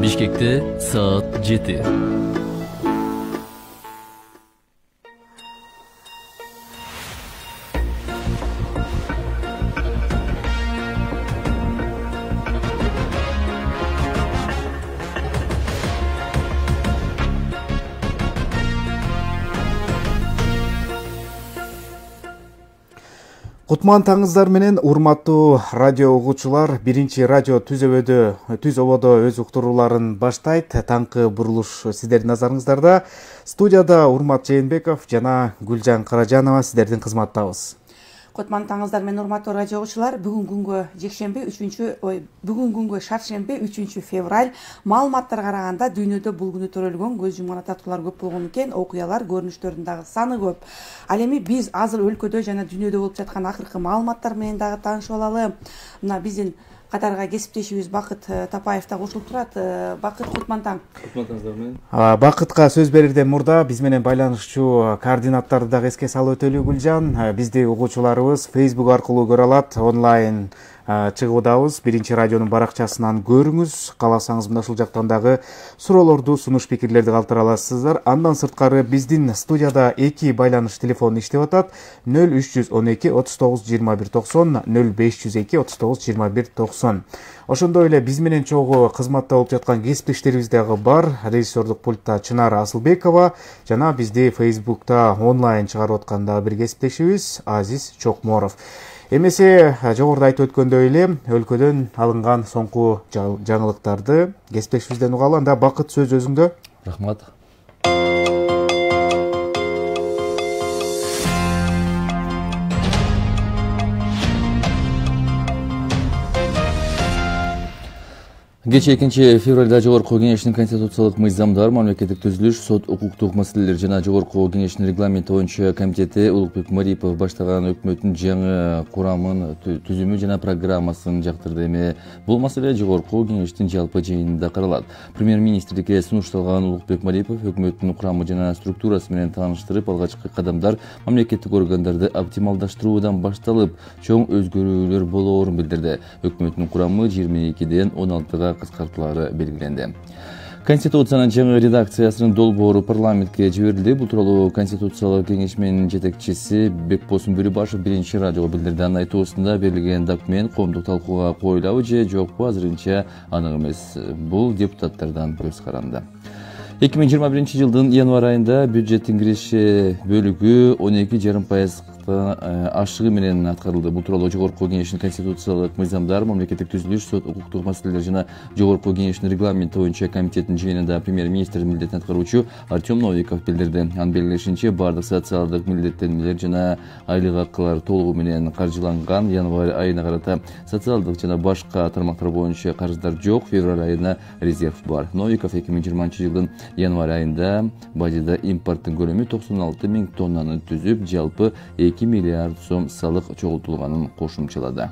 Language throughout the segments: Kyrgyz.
Bişkek'te saat 7. Кутман таңыздар менен урматтуу радио угуучулар, биринчи радио түз ободо өз уктурууларын баштайт. Таңкы бурулуш сиздердин назарыңыздарда. Студияда Урмат Жээнбеков жана Гүлжан Каражанова сиздердин кызматтабыз. Кутман таңыздар менен урматтуу радио угуучулар, бүгүн күнгө шаршемби 3 февраль. Маалыматтарга караганда дүйнөдө бул күнү төрөлгөн көз жумган ататтуулар көп болгон экен, окуялар, көрүнүштөрдүн дагы саны көп. Ал эми биз азыр өлкөдө жана дүйнөдө болуп жаткан акыркы маалыматтар менен дагы таанышып алалы. Мына биздин катарга кесиптешибиз Бакыт Тапаев да кошулуп турат. Бакыт, кутман таң. Кутман таңыздар менен. Бакытка сөз берерден мурда биз менен байланышчу координаттарды дагы эске салып өтөлү. Гүлжан, бизди угуучуларыбыз Facebook аркылуу көрө алат, онлайн чыгуудабыз. Биринчи радионун баракчасынан көрүңүз. Кааласаңыз мына ушул жактан дагы суроолорду, сунуш пикирлерди калтыра аласыздар. Андан сырткары биздин студияда 2 байланыш телефону иштеп атат. 0312 39 21 90, 0502 39 21 90. Ошондой эле биз менен чогуу кызматта болуп жаткан кесиптештерибиз дагы бар. Режиссердук пультта Чынар Асылбекова жана бизди Facebook'та онлайн чыгарып аткан дагы бир кесиптешибиз Азиз Чокморов. Эмесе жогоруда айтып өткөндөй эле өлкөдөн алынган соңку жаңылыктарды кесиптешибизден угалы. Анда Бакыт, сөз өзүңдө. Рахмат. Кечээ 2 февралда Жогорку Кеңештин конституциялык мыйзамдар, мамлекеттик түзүлүш, сот укуктук маселелер жана Жогорку Кеңештин регламенти боюнча комитети Улукбек Марипов баштаган өкмөттүн жаңы курамын, түзүмү жана программасын жактырды. Эми бул маселе Жогорку Кеңештин жалпы жыйынында каралат. Премьер-министрдикке сунушталган Улукбек Марипов өкмөттүн курамы жана структурасы менен тааныштырып, алгачкы кадамдар мамлекеттик органдарды оптималдаштыруудан башталып, чоң өзгөрүүлөр болоорун билдирди. Өкмөттүн курамы 22ден 16га кыскартуулары белгиленди. Конституциянын жаңы редакциясынын долбоору парламентке жиберилди. Бул тууралуу Конституциялык кеңешменин жетекчиси Бекбосун Бөрүбашев биринчи радиого билдирди. Анын айтуусунда берилген документ коомдук талкууга коюлабы же жокпу азырынча анык эмес. Бул депутаттардан көз каранды. 2021 жылдын январь айында бюджеттин киреше бөлүгү 12,5% ашыгы менен аткарылды. Бул тууралуу Жогорку Кеңештин конституциялык мыйзамдар, мамлекеттик түзүлүш, сот укуктук маселелер жана Жогорку Кеңештин регламенти боюнча комитеттин жыйынында премьер-министр милдетин аткаруучу Артем Новиков билдирди. Анын белгилешинче, бардык социалдык милдеттенмелер жана айлык акылар толугу менен каржыланган. Январь айына карата социалдык жана башка тармактар боюнча карыздар жок. Февраль айына резерв бар. Новиков 2020 жылдын январь айында бажыда импорттун көлөмү 96 000 тоннаны түзүп, жалпы 2 миллиард сом салык чогултулганын кошумчалады.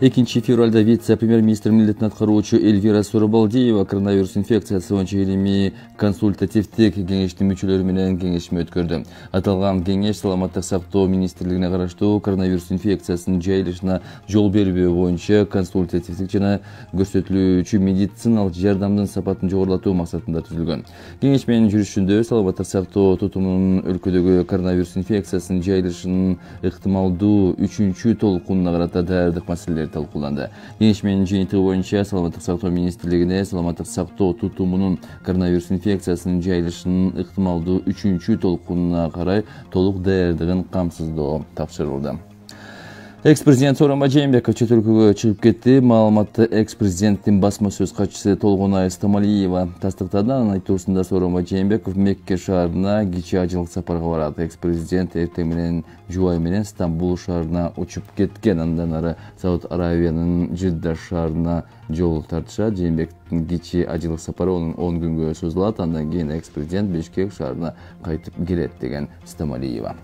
2 февралда вице-премьер-министр милдетин аткаруучу Эльвира Сурабалдиева коронавирус инфекциясы боюнча илимий консультативдик кеңештин мүчөлөрү менен кеңешме өткөрдү. Аталган кеңеш саламаттык сактоо министрлигине караштуу коронавирус инфекциясынын жайылышына жол бербөө боюнча консультативдик жана көрсөтүлүүчү медициналык жардамдын сапатын жогорулатуу максатында түзүлгөн. Кеңешменин жүрүшүндө саламаттык сактоо тутумунун өлкөдөгү коронавирус инфекциясынын жайылышынын ыктымалдуу 3-чү толкунуна карата даярдык маселелери талкууланды. Кеңешменин жыйынтыгы боюнча саламаттык сактоо министрлигине саламаттык сактоо тутумунун коронавирус инфекциясынын жайылышынын ыктымалдуу 3-чү толкунуна карай толук даярдыгын камсыздоо тапшырылды. Экс-президент Сооронбай Жээнбеков чет өлкөгө чыгып кетти. Маалыматты экс-президенттин басма сөз катчысы Толгонай Стамалиева тастыктады. Анын айтуусунда Сооронбай Жээнбеков Мекке шаарына кичи ажылык сапарга барат. Экс-президент эртең менен жубай менен Стамбул шаарына учуп кеткен. Андан ары Сауд Аравиянын Жидда шаарына жол тартышат. Жээнбековдун кичи ажылык сапары 10 күнгө созулат. Андан кийин экс-президент Бишкек шаарына кайтып келет деген Стамалиева.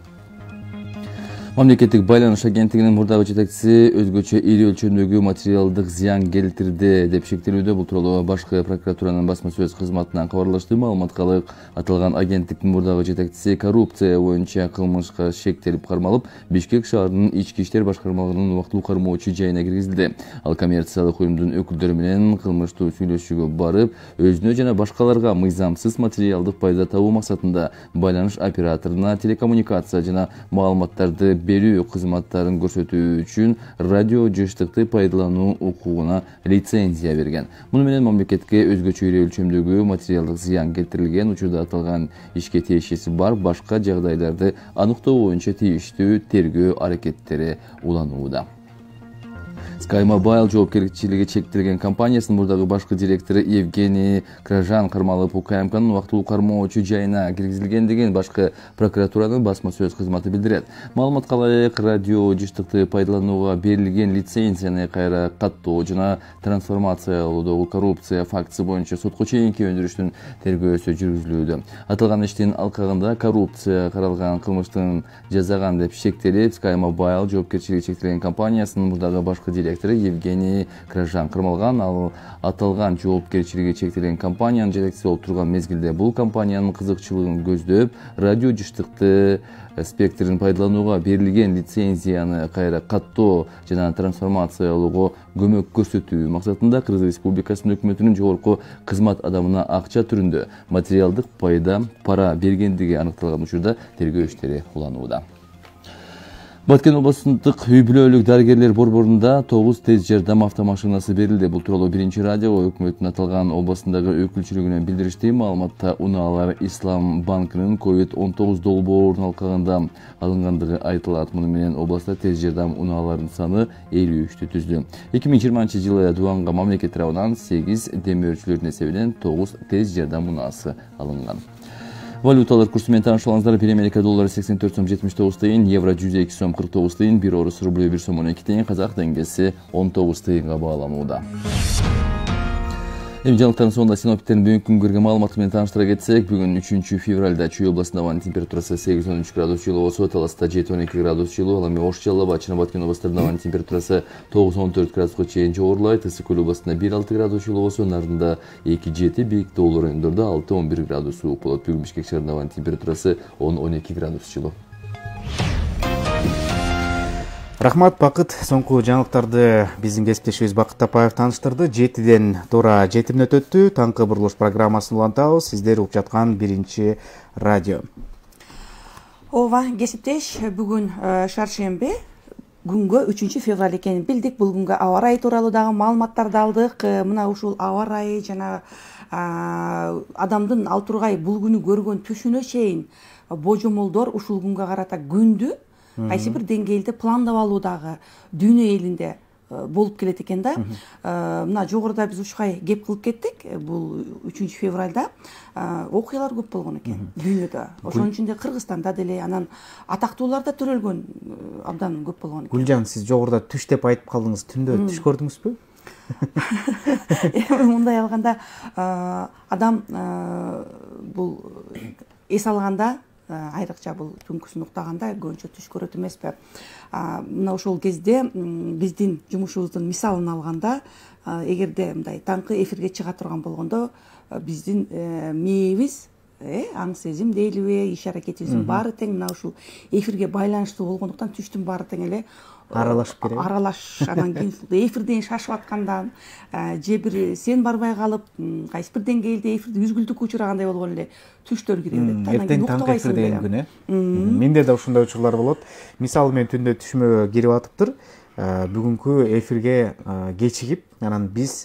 Мамлекеттик байланыш агенттигинин мурдагы жетекчиси өзгөчө ири өлчөмдөгү материалдык зыян келтирди деп шектелүүдө. Бул тууралуу башкы прокуратуранын басма сөз кызматынан кабарлашты. Маалыматка ылайык, аталган агенттиктин мурдагы жетекчиси коррупция боюнча кылмышка шектелип кармалып, Бишкек шаарынын ички иштер башкармалыгынын убактылуу кармоочу жайына киргизилди. Ал коммерциялык уюмдун өкүлдөрү менен кылмыштуу сүйлөшүүгө барып, өзүнө жана башкаларга мыйзамсыз материалдык пайда табуу максатында байланыш операторуна телекоммуникация жана маалыматтарды берүү кызматтарын көрсөтүү үчүн радио жыштыкты пайдалануу укугуна лицензия берген. Муну менен мамлекетке өзгөчө ири өлчөмдөгү материалдык зыян келтирилген. Учурда аталган ишке тиешеси бар башка жагдайларды аныктоо боюнча тийиштүү тергөө аракеттери уланууда. SkyMobile жоопкерчилиги чектелген компаниясынын мурдагы башкы директору Евгений Кражан кармалып, УКМКнын убактылуу кармоочу жайына киргизилген деген башкы прокуратуранын басма сөз кызматы билдирет. Маалыматка ылайык, радио жыштыкты пайдаланууга берилген лицензияны кайра каттоо жана трансформациялоодогу коррупция фактысы боюнча сотко чейинки өндүрүштүн тергөөсү жүргүзүлүүдө. Аталган иштин алкагында коррупция каралган кылмыштын жасаган деп шектелип, SkyMobile жоопкерчилиги чектелген компаниясынын мурдагы башкы директору Евгений Кражан кармалган. Ал аталган жоопкерчилиги чектелген компаниянын жетекчиси болуп турган мезгилде бул компаниянын кызыкчылыгын көздөп, радио жыштыкты спектрин пайдаланууга берилген лицензияны кайра каттоо жана трансформациялоого көмөк көрсөтүү максатында Кыргыз Республикасынын өкмөтүнүн жогорку кызмат адамына акча түрүндө материалдык пара бергендиги аныкталган учурда тергөө иштери уланууда. Баткен областындык үй бүлөлүк дарыгерлер борборунда 9 тез жардам автомашинасы берилди. Бул тууралуу Биринчи радио өкмөттүн аталган областындагы өкүлчүлүгүнөн билдиришти. Маалыматта унаалар Ислам банкынын COVID-19 долбоорунун алкагында алынгандыгы айтылат. Муну менен областта тез жардам унааларынын саны 53-тү түздү. 2020-жылы Дуанга мамлекет тарабынан 8 демөөрчүлөрдүн эсебинен 9 тез жардам унаасы алынган. Валюталар курсу менен тааныштырыңыздар. 1 Америка доллары 84 сом 79 тыйын, евро 102 сом 49 тыйын, 1 орус рублю 1 сом 12 тыйын, казак теңгеси 19 тыйынга бааланууда. Эми жаңылыктардын соңунда синоптиктердин бүгүнкү күнгө маалыматы менен тааныштыра кетсек, бүгүн 3 февралда Чүй областында абанын температурасы 8-13 градус жылуу болсо, Таласта 7-12 градус жылуу, ал эми Ош, Жалал абад жана Баткен областарында абанын температурасы 9-14 градуска чейин жогорулайт. Ысык Көл областында 1-6 градус жылуу болсо, Нарында 2-7, бийик тоолор райондордо 6-11 градус суук болот. Бүгүн Бишкек шаарында абанын температурасы 10-12 градус жылуу. Рахмат, Бакыт. Соңку жаңылыктарды биздин кесиптешибиз Бакыт Тапаев тааныштырды. 7-ден туура 7 мүнөт өттү. Таңкы бурулуш программасын улантабыз. Сиздер угуп жаткан Биринчи радио. Ооба, кесиптеш, бүгүн шаршемби, күнгө 3 февраль экенин билдик. Бул күнгө аба ырайы тууралуу дагы маалыматтарды алдык. Мына ушул аба ырайы жана адамдын ал тургай бул күнү көргөн түшүнө чейин божомолдор ушул күнгө карата күндү кайсы бир деңгээлде пландап алуу дагы дүйнө элинде болуп келет экен да. Мына жогоруда биз ушкай кеп кылып кеттик. Бул 3 февралда окуялар көп болгон экен дүйнөдө. Ошонун ичинде Кыргызстанда деле, анан атактуулар да төрөлгөн абдан көп болгон экен. Гүлжан, сиз жогоруда түш деп айтып калдыңыз. Түндө түш көрдүңүзбү? Мындай алганда адам бул эс алганда, айрыкча бул түнкүсүн уктаганда көбүнчө түш көрөт эмеспи. Мына ошол кезде биздин жумушубуздун мисалын алганда, эгерде мындай таңкы эфирге чыга турган болгондо, биздин мээбиз, аң сезим дейлиби, иш аракетибиздин баары тең мына ушул эфирге байланыштуу болгондуктан түштүн баары тең эле аралашып керек. Анан кийин эфирден шашып аткандан, же бир сен барбай калып, кайсы бир деңгээлде эфирди үзгүлтүккө учурагандай болгон эле түштөр кире берет. Эртең таңкы эфир деген күн, менде да ушундай учурлар болот. Мисалы мен түндө түшүмө кирип атыптыр. Бүгүнкү эфирге кечигип, анан биз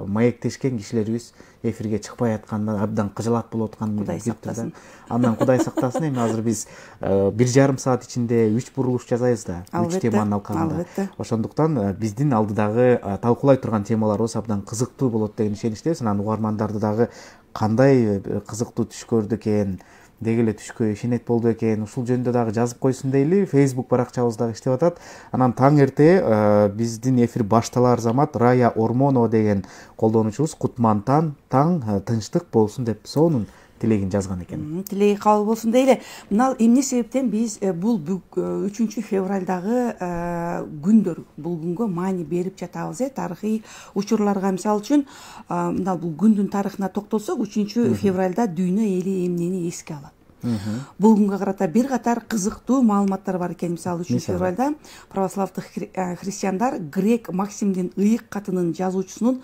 маектешкен кишилерибиз эфирге чыкпай аткандан абдан кыжалат болуп атканын билип турдум. Андан Кудай сактасын. Эми азыр биз 1,5 саат ичинде 3 бурулуш жасайбыз да, 3 теманын алкагында. Ошондуктан биздин алдыдагы талкуулай турган темаларыбыз абдан кызыктуу болот деген ишеничтебиз. Анан угармандарды дагы кандай кызыктуу түш көрдү экен, деги эле түшкө ишенет болду экен, ушул жөнүндө дагы жазып койсун дейли. Facebook баракчабыз дагы иштеп атат. Анан таң эрте биздин эфир башталар замат Рая Ормонова деген колдонуучубуз Кутмантан таң тынчтык болсун деп сонун тилегин жазган экен. Тилеги кабыл болсун дейле. Мына эмне себептен биз бул 3 февралдагы күндөр, бул күнгө маани берип жатабыз, тарыхый учурларга. Мисалы үчүн, мына бул күндүн тарыхына токтолсок, 3 февралда дүйнө эли эмнени эске алат. Бул күнгө карата бир катар кызыктуу маалыматтар бар экен. Мисалы 3 февралда православдык христиандар грек Максимдин ыйык катынын жазуучусунун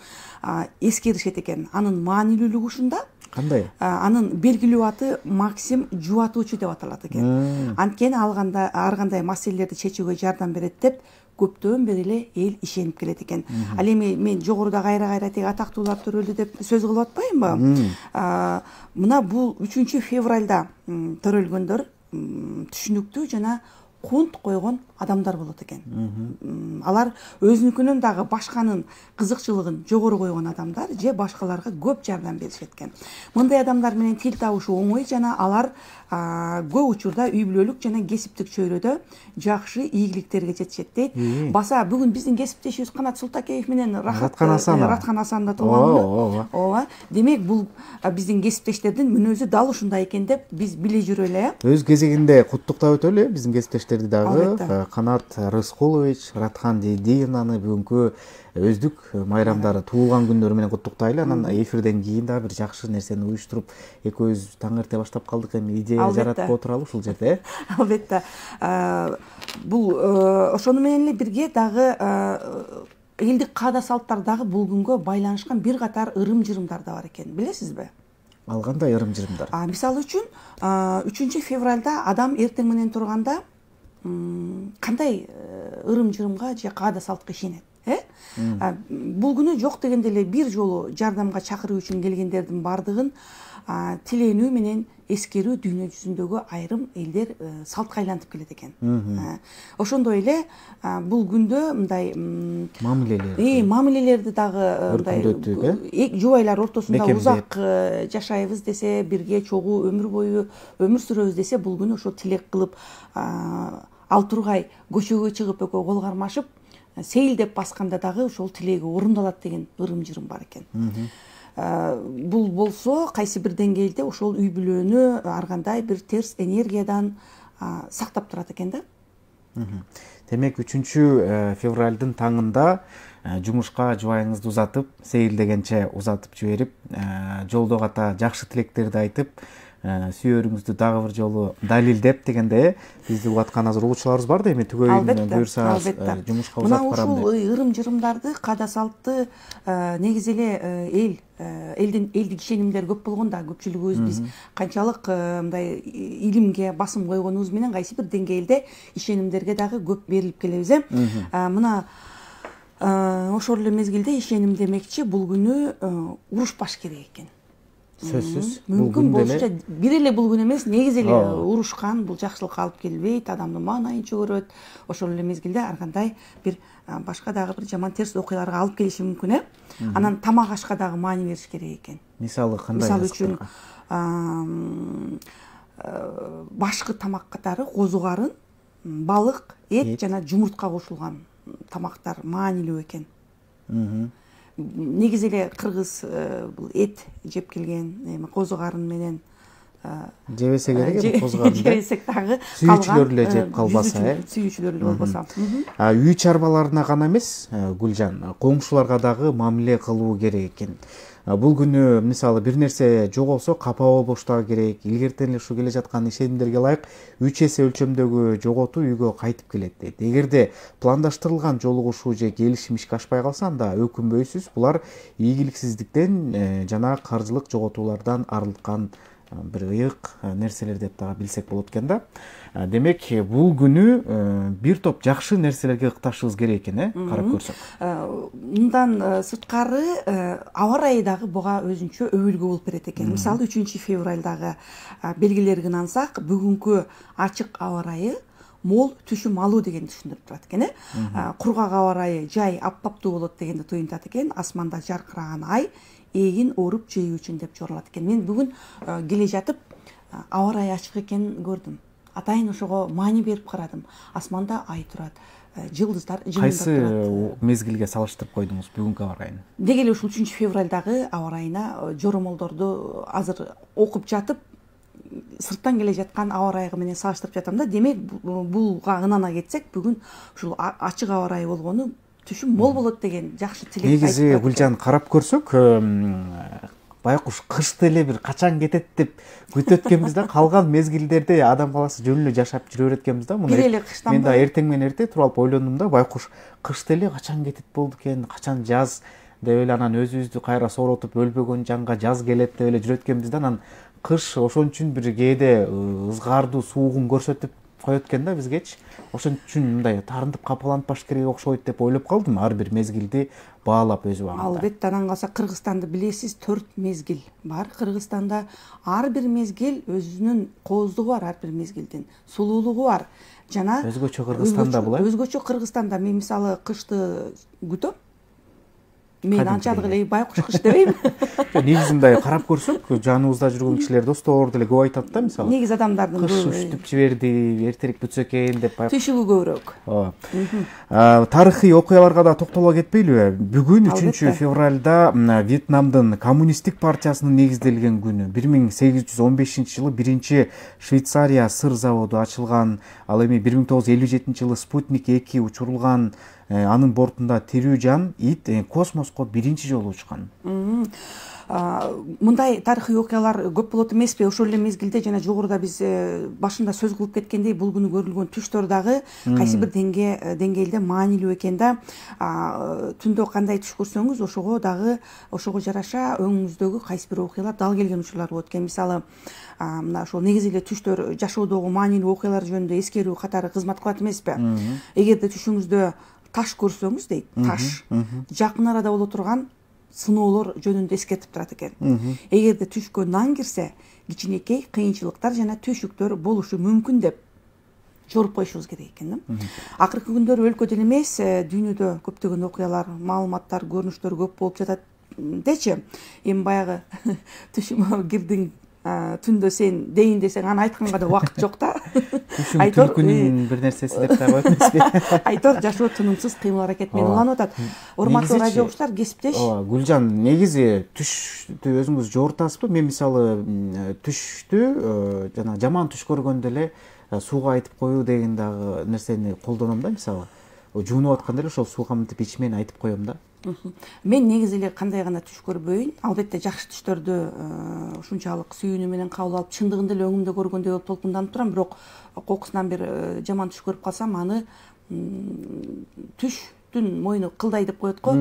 эскеришет экен. Анын маанилүүлүгү ушунда. Кандай? Анын белгилүү аты Максим жуатуучу деп аталат экен. Анткени ар кандай маселелерди чечүүгө жардам берет деп көптөн бери эле эл ишенип келет экен. Ал эми мен жогоруда кайра тиги атактуулар төрөлдү деп сөз кылып атпаймынбы? Мына бул 3 февралда төрөлгөндөр түшүнүктүү жана кунт койгон адамдар болот экен. Алар өзүнүкүнөн дагы башканын кызыкчылыгын жогору койгон адамдар же башкаларга көп жардам беришет экен. Мындай адамдар менен тил табышуу оңой жана алар көп учурда үй бүлөлүк жана кесиптик чөйрөдө жакшы ийгиликтерге жетишет дейт. Баса бүгүн биздин кесиптешибиз Канат Султакеев менен Ратхан Асанова тууганбы? Ооба. Демек бул биздин кесиптештердин мүнөзү дал ушундай экен деп биз биле жүрөлү. Өз кезегинде куттуктап өтөлү биздин кесиптештерди дагы. Канат Рыскулович, Ратхан Дедиевнаны бүгүнкү өздүк майрамдары, туулган күндөрү менен куттуктайлы. Анан эфирден кийин дагы бир жакшы нерсени уюштуруп, экөөбүз таң эрте баштап калдык, эми идея жаратып отуралы ушул жерде. Албетте. Бул ошону менен эле бирге дагы элдик каада салттар дагы бул күнгө байланышкан бир катар ырым-жырымдар да бар экен. Билесизби? Ал кандай ырым-жырымдар? Мисалы үчүн 3 февралда адам эртең менен турганда кандай ырым-жырымга же каада салтка ишенет? Бул күнү жок дегенде эле бир жолу жардамга чакыруу үчүн келгендердин бардыгын тиленүү менен эскерүү дүйнө жүзүндөгү айрым элдер салтка айлантып келет экен. Ошондой эле бул күндө мындай мамилелерди дагы мындай жубайлар ортосунда узак жашайбыз десе, бирге чогуу өмүр бою өмүр сүрөбүз десе, бул күнү ошо тилек кылып ал тургай көчөгө чыгып экөө кол кармашып сейилдеп басканда дагы ошол тилеги орундалат деген ырым-жырым бар экен. Бул болсо кайсы бир деңгээлде ошол үй бүлөнү ар кандай бир терс энергиядан сактап турат экен да. Демек 3 февралдын таңында жумушка жубайыңызды узатып, сейилдегенче узатып жиберип, жолдо ката жакшы тилектерди айтып, сүйөрүңүздү дагы бир жолу далилдеп дегенде, бизди угуп аткан азыр угуучуларыбыз бар да, эми түгөйүн буюрса жумушка узатып барам деп. Ушул ырым-жырымдарды, каада салтты негизи эле элдик ишенимдер көп болгондо, көпчүлүгүбүз биз канчалык мындай илимге басым койгонубуз менен кайсы бир деңгээлде ишенимдерге дагы көп берилип келебиз. Мына ошол эле мезгилде ишеним демекчи бул күнү урушпаш керек экен. Сөзсүз. Мүмкүн болушунча бир эле бул күн эмес, негизи эле урушкан бул жакшылыкка алып келбейт, адамдын маанайын чөгөрөт. Ошол эле мезгилде ар кандай бир башка дагы бир жаман терс окуяларга алып келиши мүмкүн. Анан тамак ашка дагы маани бериш керек экен. Мисалы кандай? Мисалы үчүн башкы тамак катары козу карын, балык, эт жана жумуртка кошулган тамактар маанилүү экен. Негизи эле кыргыз бул эт жеп келген, козу карын менен жебесе керек, козу карын жебесек дагы сүйүүчүлөр эле жеп калбаса, сүйүүчүлөр эле болбосо. Үй чарбаларына гана эмес, Гүлжан, коңшуларга дагы мамиле кылуу керек экен. Бул күнү мисалы бир нерсе жоголсо капа болбош дагы керек. Илгертен эле ушу келе жаткан ишенимдерге ылайык 3 эсе өлчөмдөгү жоготуу үйгө кайтып келет дейт. Эгерде пландаштырылган жолугушуу же келишим ишке ашпай калса, анда өкүнбөйсүз. Булар ийгиликсиздиктен жана каржылык жоготуулардан арылткан бир ыйык нерселер деп дагы билсек болот экен да. Демек, бул күнү бир топ жакшы нерселерге ыкташыбыз керек экен, карап көрсөк. Мындан сырткары аба ырайы дагы буга өзүнчө өбүлгө болуп берет экен. Мисалы 3 февралдагы белгилерин ансак, бүгүнкү ачык аба ырайы мол түшүм алуу дегенди түшүндүрүп турат экен. Кургак аба ырайы жай аппаптуу болот дегенди туюнтат экен. Асманда жаркыраган ай эгин ооруп жөө үчүн деп жорулат экен. Мен бүгүн келе жатып аба ырайы ачык экенин көрдүм. Атайын ошого маани берип карадым. Асманда ай турат. жылдыздар кайсы мезгилге салыштырып койдуңуз бүгүнкү аба ырайын? Деги эле ушул 3 февралдагы аба ырайына жоромолдорду азыр окуп жатып сырттан келе жаткан аба ырайы менен салыштырып жатам да. Демек булга ынана кетсек, бүгүн ушул ачык аба ырайы болгону түшүм мол болот деген жакшы тилек айтып. Негизи Гүлжан карап көрсөк, байкуш кышты эле бир качан кетет деп күтүп өткөнбүз да, калган мезгилдерде адам баласы жөн эле жашап жүрө береткенбиз да. Бир эле кыштан мен да эртең менен эрте туруп алып ойлондум да, байкуш кышты эле качан кетет болду экен, качан жаз деп эле анан өзүбүздү кайра сооротуп өлбөгөн жанга жаз келет деп эле жүрүп өткөнбүз да. Анан кыш ошон үчүн бир кээде ызгаардуу суугун көрсөтүп коет экен да бизгечи. Ошон үчүн мындай тарындып капаланбаш керек окшойт деп ойлоп калдым, ар бир мезгилди баалап өз убагында. Албетте, анан калса Кыргызстанды билесиз, 4 мезгил бар. Кыргызстанда ар бир мезгил өзүнүн кооздугу бар, ар бир мезгилдин сулуулугу бар. Жана өзгөчө Кыргызстанда булай. Өзгөчө Кыргызстанда мен мисалы кышты күтөм. Мен анчалык эле байкуш кыш дебейм. Негизи мындай карап көрсөк, жаныбызда жүргөн кишилер, достор деле көп айтат да, мисалы. Негизи адамдардын кыш үстүп жиберди, эртерээк бүтсө экен деп түшүгү көбүрөөк. Тарыхый окуяларга да токтоло кетпейлиби? Бүгүн 3 февралда Вьетнамдын коммунисттик партиясынын негизделген күнү. 1815-жылы биринчи Швейцария сыр заводу ачылган. Ал эми 1957-жылы Спутник 2 учурулган. Анын бортунда тирүү жан ит космоско биринчи жолу учкан. Мындай тарыхый окуялар көп болот эмеспи? Ошол эле мезгилде жана жогоруда биз башында сөз кылып кеткендей, бул күнү көрүлгөн түштөр дагы кайсы бир деңгээлде маанилүү экен да. Түндө кандай түш көрсөңүз, ошого жараша өңүңүздөгү кайсы бир окуялар дал келген учурлар болот экен. Мисалы, мына ошол негизи эле түштөр жашоодогу маанилүү окуялар жөнүндө эскерүү катары кызмат кылат эмеспи? Эгерде түшүңүздө таш көрсөңүз, дейт, таш жакын арада боло турган сыноолор жөнүндө эскертип турат экен. Эгерде түшкө нан кирсе, кичинекей кыйынчылыктар жана түйшүктөр болушу мүмкүн деп жоруп коюшубуз керек экен. Акыркы күндөрү өлкөдө эмес, дүйнөдө көптөгөн окуялар, маалыматтар, көрүнүштөр көп болуп жатат дечи. Эми баягы түшүмө кирдиң, түндө сен дейин десең, аны айтканга да убакыт жок да. Түшүм түлкүнүн бир нерсеси деп та коет эмеспи? Айтор жашоо тынымсыз кыймыл аракет менен уланып атат. Урматтуу радио угуучулар, кесиптеш. Гүлжан, негизи түштү өзүңүз жоортасызбы? Мен мисалы түштү жана жаман түш көргөндө эле сууга айтып коюу деген дагы нерсени колдоном да, мисалы. Жуунуп атканда эле ошол сууга мынтип ичимен айтып коем да. Мен негизи эле кандай гана түш көрбөйүн, албетте жакшы түштөрдү ушунчалык сүйүүнү менен кабыл алып, чындыгында эле өңүмдө көргөндөй болуп толкунданып турам, бирок кокусунан бир жаман түш көрүп калсам, аны түштүн мойну кылдай деп коет го,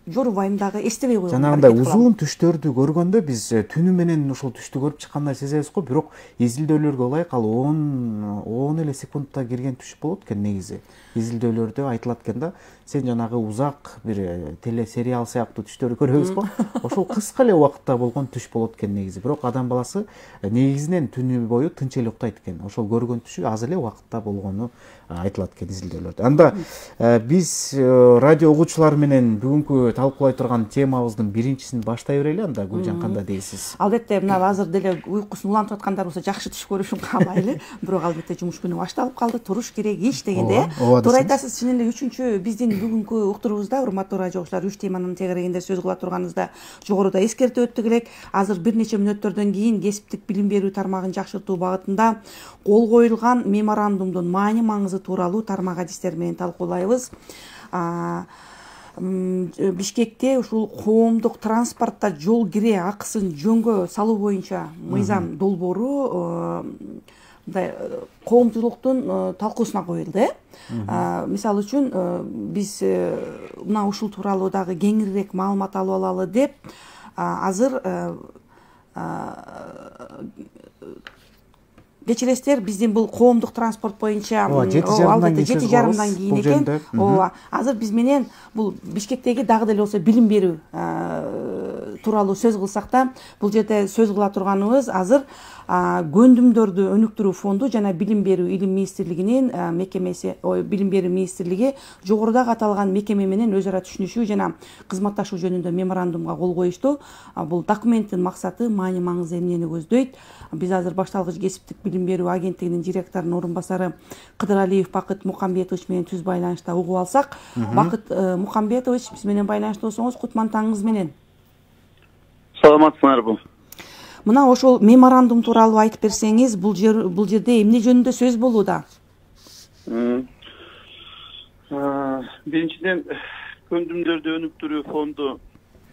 жорубайм дагы, эстебей коюм. Жанагындай узун түштөрдү көргөндө биз түнү менен ошол түштү көрүп чыккандай сезебиз го, бирок изилдөөлөргө ылайык ал 10 эле секундта кирген түш болот экен негизи. Изилдөөлөрдө айтылат экен да, сен жанагы узак бир телесериал сыяктуу түштөрдү көрөбүз го, ошол кыска эле убакытта болгон түш болот экен негизи. Бирок адам баласы негизинен түнү бою тынч эле уктайт экен. Ошол көргөн түшү аз эле убакытта болгону айтылат экен изилдөөлөрдө. Анда биз радио угуучулар менен бүгүнкү талкуулай турган темабыздын биринчисин баштай берели. Анда Гүлжан, кандай дейсиз? Албетте, мына азыр деле уйкусун улантып аткандар болсо жакшы түш көрүшүн каалайлы. Бирок албетте жумуш күнү башталып калды, туруш керек, иш дегенде. Туура айтасыз, чын эле 3-чү биздин бүгүнкү уктуруубузда, урматтуу радио угуучулар, 3 теманын тегерегинде сөз кыла турганыбызда жогоруда эскертип өттүк элек. Азыр бир нече мүнөттөрдөн кийин кесиптик билим берүү тармагын жакшыртуу багытында кол коюлган меморандумдун маани маңызы тууралуу тармак адистер менен талкуулайбыз. Бишкекте ушул коомдук транспортто жол кире акысын жөнгө салуу боюнча мыйзам долбоору мындай коомчулуктун талкуусуна коюлду. Мисалы үчүн биз мына ушул тууралуу дагы кеңирээк маалымат алып алалы деп азыр кечиресиздер, биздин бул коомдук транспорт боюнча албетте 7:30 кийин экен. Ооба, азыр биз менен бул Бишкектеги дагы деле болсо билим берүү тууралуу сөз кылсак да, бул жерде сөз кыла турганыбыз азыр көндүмдөрдү өнүктүрүү фонду жана билим берүү илим министрлигинин мекемеси, билим берүү министрлиги жогорудагы аталган мекеме менен өз ара түшүнүшүү жана кызматташуу жөнүндө меморандумга кол коюшту. Бул документтин максаты маани маңызы эмнени көздөйт? Биз азыр башталгыч кесиптик билим берүү агенттигинин директорунун орун басары Кыдыралиев Бакыт Мукамбетович менен түз байланышта угуп алсак. Бакыт Мукамбетович, биз менен байланышта болсоңуз, кутман таңыңыз менен. Саламатсыңарбы? Мына ошол меморандум тууралуу айтып берсеңиз, бул жерде эмне жөнүндө сөз болууда? Биринчиден, көндүмдөрдү өнүктүрүү фонду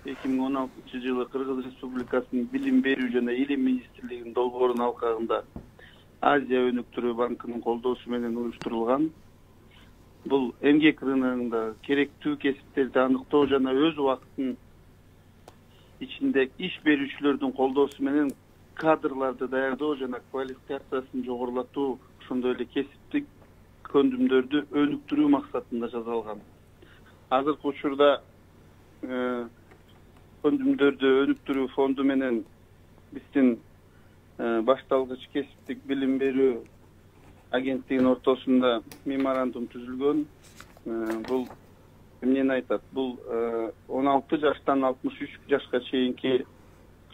2016-жылы Кыргыз Республикасынын билим берүү жана илим министрлигинин долбоорунун алкагында Азия өнүктүрүү банкынын колдоосу менен уюштурулган. Бул эмгек рыногунда керектүү кесиптерди аныктоо жана өз убактынын ичинде иш берүүчүлөрдүн колдоосу менен кадрларды даярдоо жана квалификациясын жогорулатуу, ошондой эле кесиптик көндүмдөрдү өнүктүрүү максатында жасалган. Азыркы учурда көндүмдөрдү өнүктүрүү фонду менен биздин башталгыч кесиптик билим берүү агенттигинин ортосунда меморандум түзүлгөн. Бул эмнени айтат? Бул 16 жаштан 63 жашка чейинки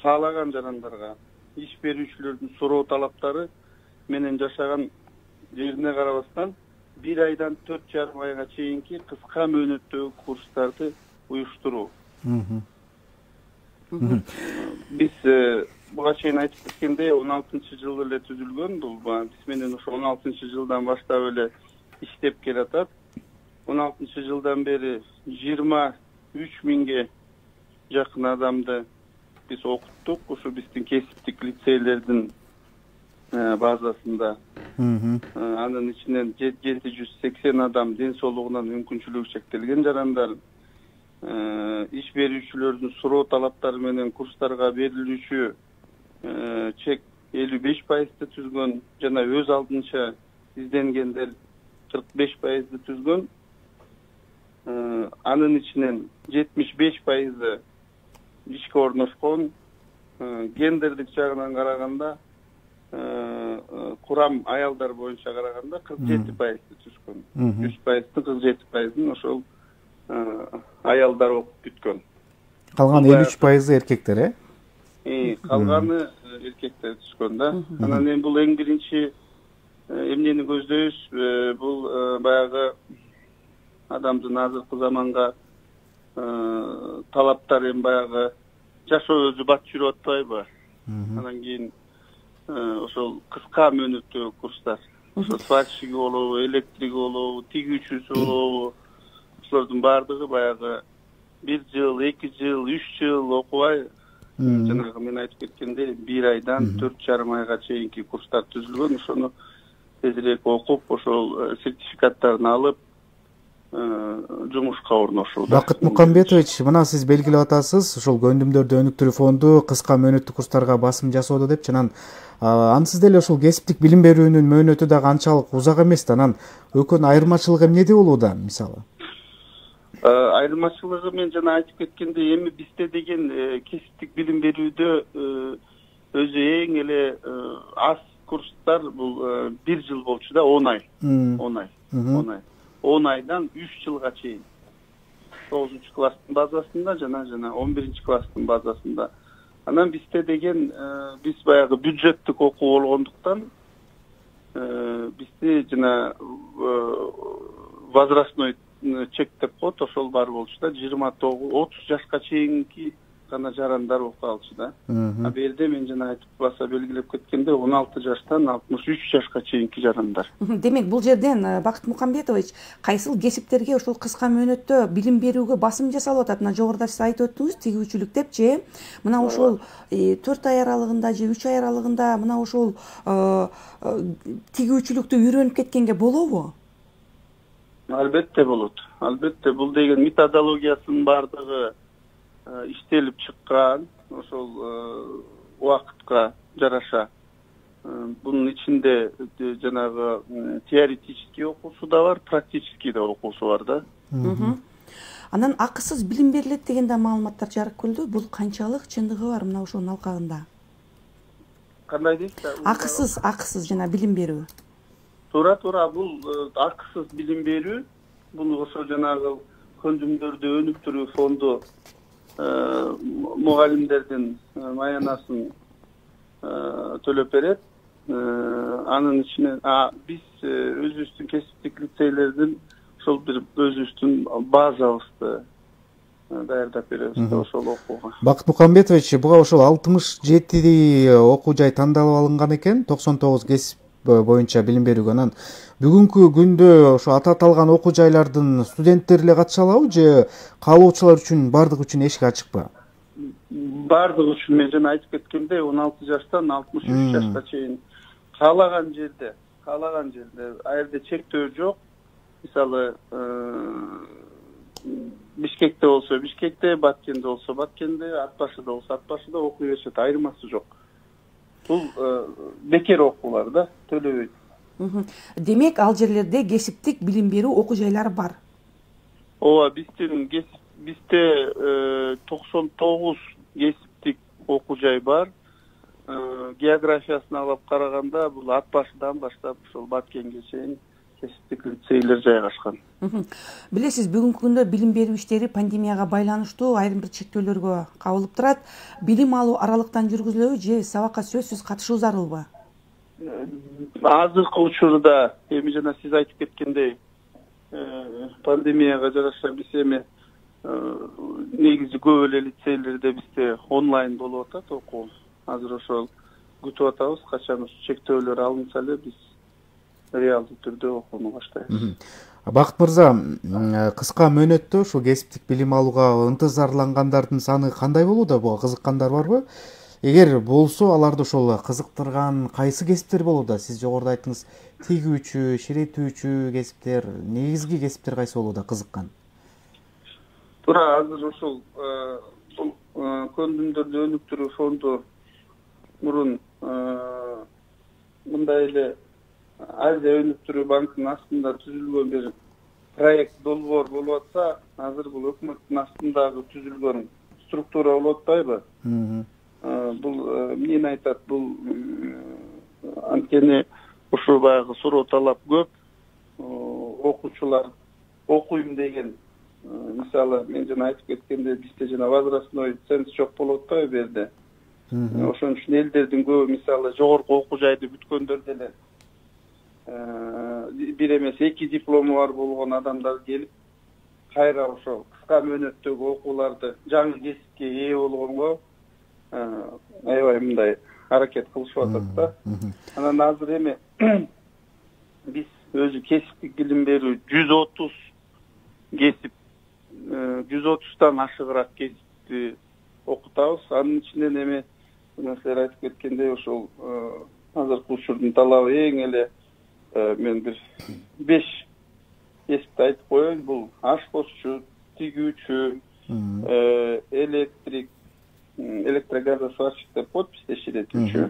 каалаган жарандарга иш берүүчүлөрдүн суроо талаптары менен жашаган жерине карабастан 1 айдан 4,5 айга чейинки кыска мөөнөттөгү курстарды уюштуруу. Биз буга чейин айтып кеткендей 16-жылы эле түзүлгөн. Бул биз менен ошо 16-жылдан баштап эле иштеп келатат. 16-жылдан бери 23 миңге жакын адамды биз окуттук. Ошо биздин кесиптик лицейлердин базасында. Анын ичинен 780 адам ден соолугунан мүмкүнчүлүгү чектелген жарандар, иш берүүчүлөрдүн суроо талаптары менен курстарга берилүүчү чек 55% түзгөн жана өз алдынча изденгендер 45% түзгөн. Анын ичинен 75% ишке орношкон. Гендердик жагынан караганда, курам аялдар боюнча караганда 47% түзгөн. 100%, 47% ошол аялдар окуп бүткөн. Калган 53% эркектер, калганы эркектер түшкөн да. Анан эми бул эң биринчи эмнени көздөйбүз? Бул баягы адамдын азыркы заманга талаптары эми баягы жашоо өзү бат жүрүп атпайбы? Анан кийин ошол кыска мөөнөттөгү курстар, ошо сварщиги болобу, электриги болобу, тигүүчүсү болобу, ошолордун баардыгы баягы 1 жыл, 2 жыл, 3 жыл окубай, жанагы мен айтып кеткендей 1 айдан 4,5 айга чейинки курстар түзүлгөн. Ошону тезирээк окуп, ошол сертификаттарын алып, жумушка орношуу. Бакыт Мукамбетович, мына сиз белгилеп атасыз, ошол көндүмдөрдү өнүктүрүү фонду кыска мөөнөттүү курстарга басым жасоодо деп, жанан ансыз деле ошол кесиптик билим берүүнүн мөөнөтү дагы анчалык узак эмес да. Анан экөөнүн айырмачылыгы эмнеде болууда мисалы? Айырмачылыгы мен жана айтып кеткендей, эми бизде деген кесиптик билим берүүдө өзү эң эле аз курстар бул 1 жыл болчу да, 10 ай. 10 айдан 3 жылга чейин. 9 класстын базасында жана 11 класстын базасында. Анан бизде деген биз баягы бюджеттик окуу болгондуктан бизде жана возрастной чек деп коет, ошол бар болчу да, 29-30 жашка чейинки гана жарандар окуп алчу да. А берде мен жана айтып баса белгилеп кеткенде 16 жаштан 63 жашка чейинки жарандар. Демек бул жерден Бакыт Мукамбетович, кайсыл кесиптерге ошол кыска мөөнөттө билим берүүгө басым жасалып атат? Мына жогоруда сиз айтып өттүңүз, тигүүчүлүк депчи. Мына ошол 4 ай аралыгында же 3 ай аралыгында мына ошол тигүүчүлүктү үйрөнүп кеткенге болобу? Албетте болот. Албетте, бул деген методологиясынын бардыгы иштелип чыккан, ошол убакытка жараша. Бунун ичинде жанагы теоретический окуусу да бар, практический да окуусу бар да. Анан акысыз билим берилет деген да маалыматтар жарык көрдү. Бул канчалык чындыгы бар мына ошонун алкагында? Кандай дейсиз? Акысыз жана билим берүү. Туура, бул акысыз билим берүү. Буну ошо жанагы көндүмдөрдү өнүктүрүү фонду мугалимдердин маянасын төлөп берет. Анын ичинен биз өзүбүздүн кесиптик лицейлердин ошол бир өзүбүздүн базабызды даярдап беребиз ошол окууга. Бакыт Мукамбетович, буга ошол 67 окуу жай тандалып алынган экен, 99 кесип боюнча билим берүүгө. Анан бүгүнкү күндө ошо аталган окуу жайлардын студенттери эле катыша алабы же каалоочулар үчүн бардыгы үчүн эшик ачыкпы? Бардыгы үчүн мен жана айтып кеткендей 16 жаштан 63 жашка чейин каалаган жерде ал жерде чектөө жок. Мисалы Бишкекте болсо Бишкекте, Баткенде болсо Баткенде, Ат башыда болсо Ат башыда окуй беришет, айырмасы жок. Бул бекер окуулар да, төлөбөйт. Демек ал жерлерде кесиптик билим берүү окуу жайлары бар. Ооба, бизде 99 кесиптик окуу жай бар. Географиясын алып караганда бул Ат башыдан баштап ошол Баткенге чейин кесиптик лицейлер жайгашкан. Билесиз, бүгүнкү күндө билим берүү иштери пандемияга байланыштуу айрым бир чектөөлөргө кабылып турат. Билим алуу аралыктан жүргүзүлөбү же сабакка сөзсүз катышуу зарылбы? Азыркы учурда эми жана сиз айтып кеткендей пандемияга жараша биз эми негизи көп эле лицейлерде бизде онлайн болуп атат окуу. Азыр ошол күтүп атабыз, качан чектөөлөр алынса эле биз реалдуу түрдө окууну баштайбыз. Бакыт мырза, кыска мөөнөттө ушул кесиптик билим алууга ынтызарлангандардын саны кандай болууда? Буга кызыккандар барбы? Эгер болсо, аларды ошол кызыктырган кайсы кесиптер болууда? Сиз жогоруда айттыңыз, тигүүчү, ширетүүчү кесиптер, негизги кесиптер кайсы болууда кызыккан? Туура, азыр ошол бул көндүмдөрдү өнүктүрүү фонду мурун мындай эле Азия өнүктүрүү банкынын астында түзүлгөн бир проект долбоор болуп атса, азыр бул өкмөттүн астындагы түзүлгөн структура болуп атпайбы? Бул эмнени айтат? Бул анткени ушул баягы суроо талап көп. Окуучулар окуйм деген, мисалы мен жана айтып кеткендей, бизде жана возрастной ценз жок болуп атпайбы бу жерде. Ошон үчүн элдердин көбү мисалы жогорку окуу жайды бүткөндөр деле бир эмес 2 диплому бар болгон адамдар келип кайра ошол кыска мөөнөттөгү окууларды жаңы кесипке ээ болгонго аябай мындай аракет кылышып атат да. Анан азыр эми биз өзү кесиптик билим берүү 130 кесип 130тан ашыгыраак кесипти окутабыз. Анын ичинен эми силер айтып кеткендей ошол азыркы учурдун талабы эң эле мен бир 5 кесипти айтып коеюн. Бул ашкоччу, тигүүчү, электрогазосварщик деп коет бизде, ширетүүчү.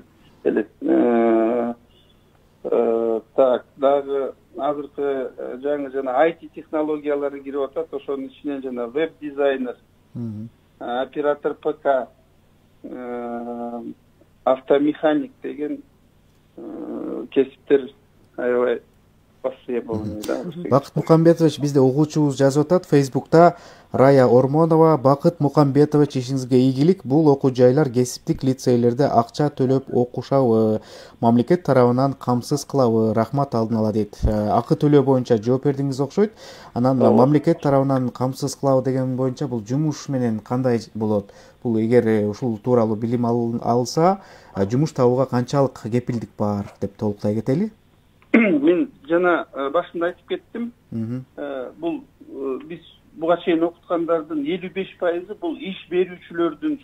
Так, дагы азыркы жаңы жана IT технологиялары кирип атат. Ошонун ичинен жана веб дизайнер, оператор ПК, автомеханик деген кесиптер аябай востребованный да. Бакыт Мукамбетович, бизде угуучубуз жазып атат Facebook'та: Рая Ормонова: Бакыт Мукамбетович, ишиңизге ийгилик. Бул окуу жайлар кесиптик лицейлерде акча төлөп окушабы, мамлекет тарабынан камсыз кылабы? Рахмат алдын ала дейт. Акы төлөө боюнча жооп бердиңиз окшойт. Анан мамлекет тарабынан камсыз кылабы деген боюнча бул жумуш менен кандай болот? Бул эгер ушул тууралуу билим алса, жумуш табууга канчалык кепилдик бар деп толуктай кетели? Мен жана башында айтып кеттим. Бул биз буга чейин окуткандардын 55% бул иш берүүчүлөрдүн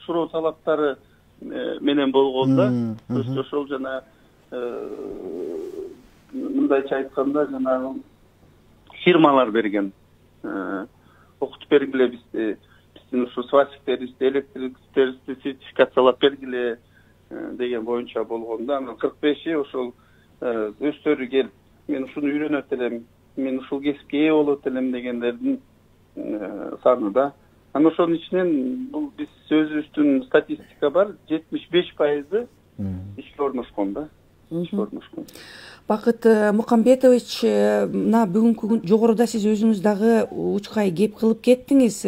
суроо талаптары менен болгон да. Ошол жана мындайча айтканда жанагы фирмалар берген. Окутуп бергиле биздин ушу сварщиктерибизди, электриктерибизди сертификациялап бергиле деген боюнча болгон да. Анан 45-и ошол өздөрү келип, мен ушуну үйрөнөт элем, мен ушул кесипке ээ болот элем дегендердин саны да. Анан ошонун ичинен бул биз өзүбүздүн статистика бар, 75% ишке орношкон да. Бакыт Мукамбетович, мына бүгүнкү күн жогоруда сиз өзүңүз дагы учкай кеп кылып кеттиңиз.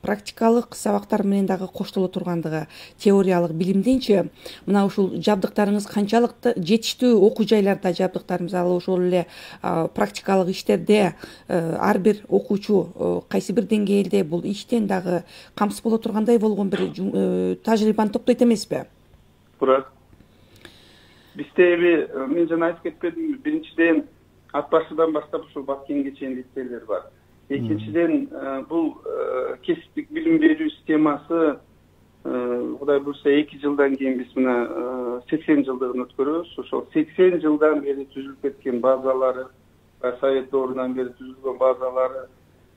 Практикалык сабактар менен дагы коштоло тургандыгы, теориялык билимдинчи мына ушул жабдыктарыңыз канчалык жетиштүү, окуу жайларда жабдыктар, мисалы ошол эле практикалык иштерде ар бир окуучу кайсы бир деңгээлде бул иштен дагы камсыз боло тургандай болгон бир тажрыйбаны топтойт эмеспи? Туура. Бизде мен жана айтып кетпедимби, биринчиден ат башыдан баштап ушул Баткенге чейин лицейлер бар. Экинчиден бул кесиптик билим берүү системасы Кудай буйрса 2 жылдан кийин биз мына 80 жылдыгын өткөрөбүз. Ошол 80 жылдан бери түзүлүп кеткен базалары, Совет доорунан бери түзүлгөн базалары,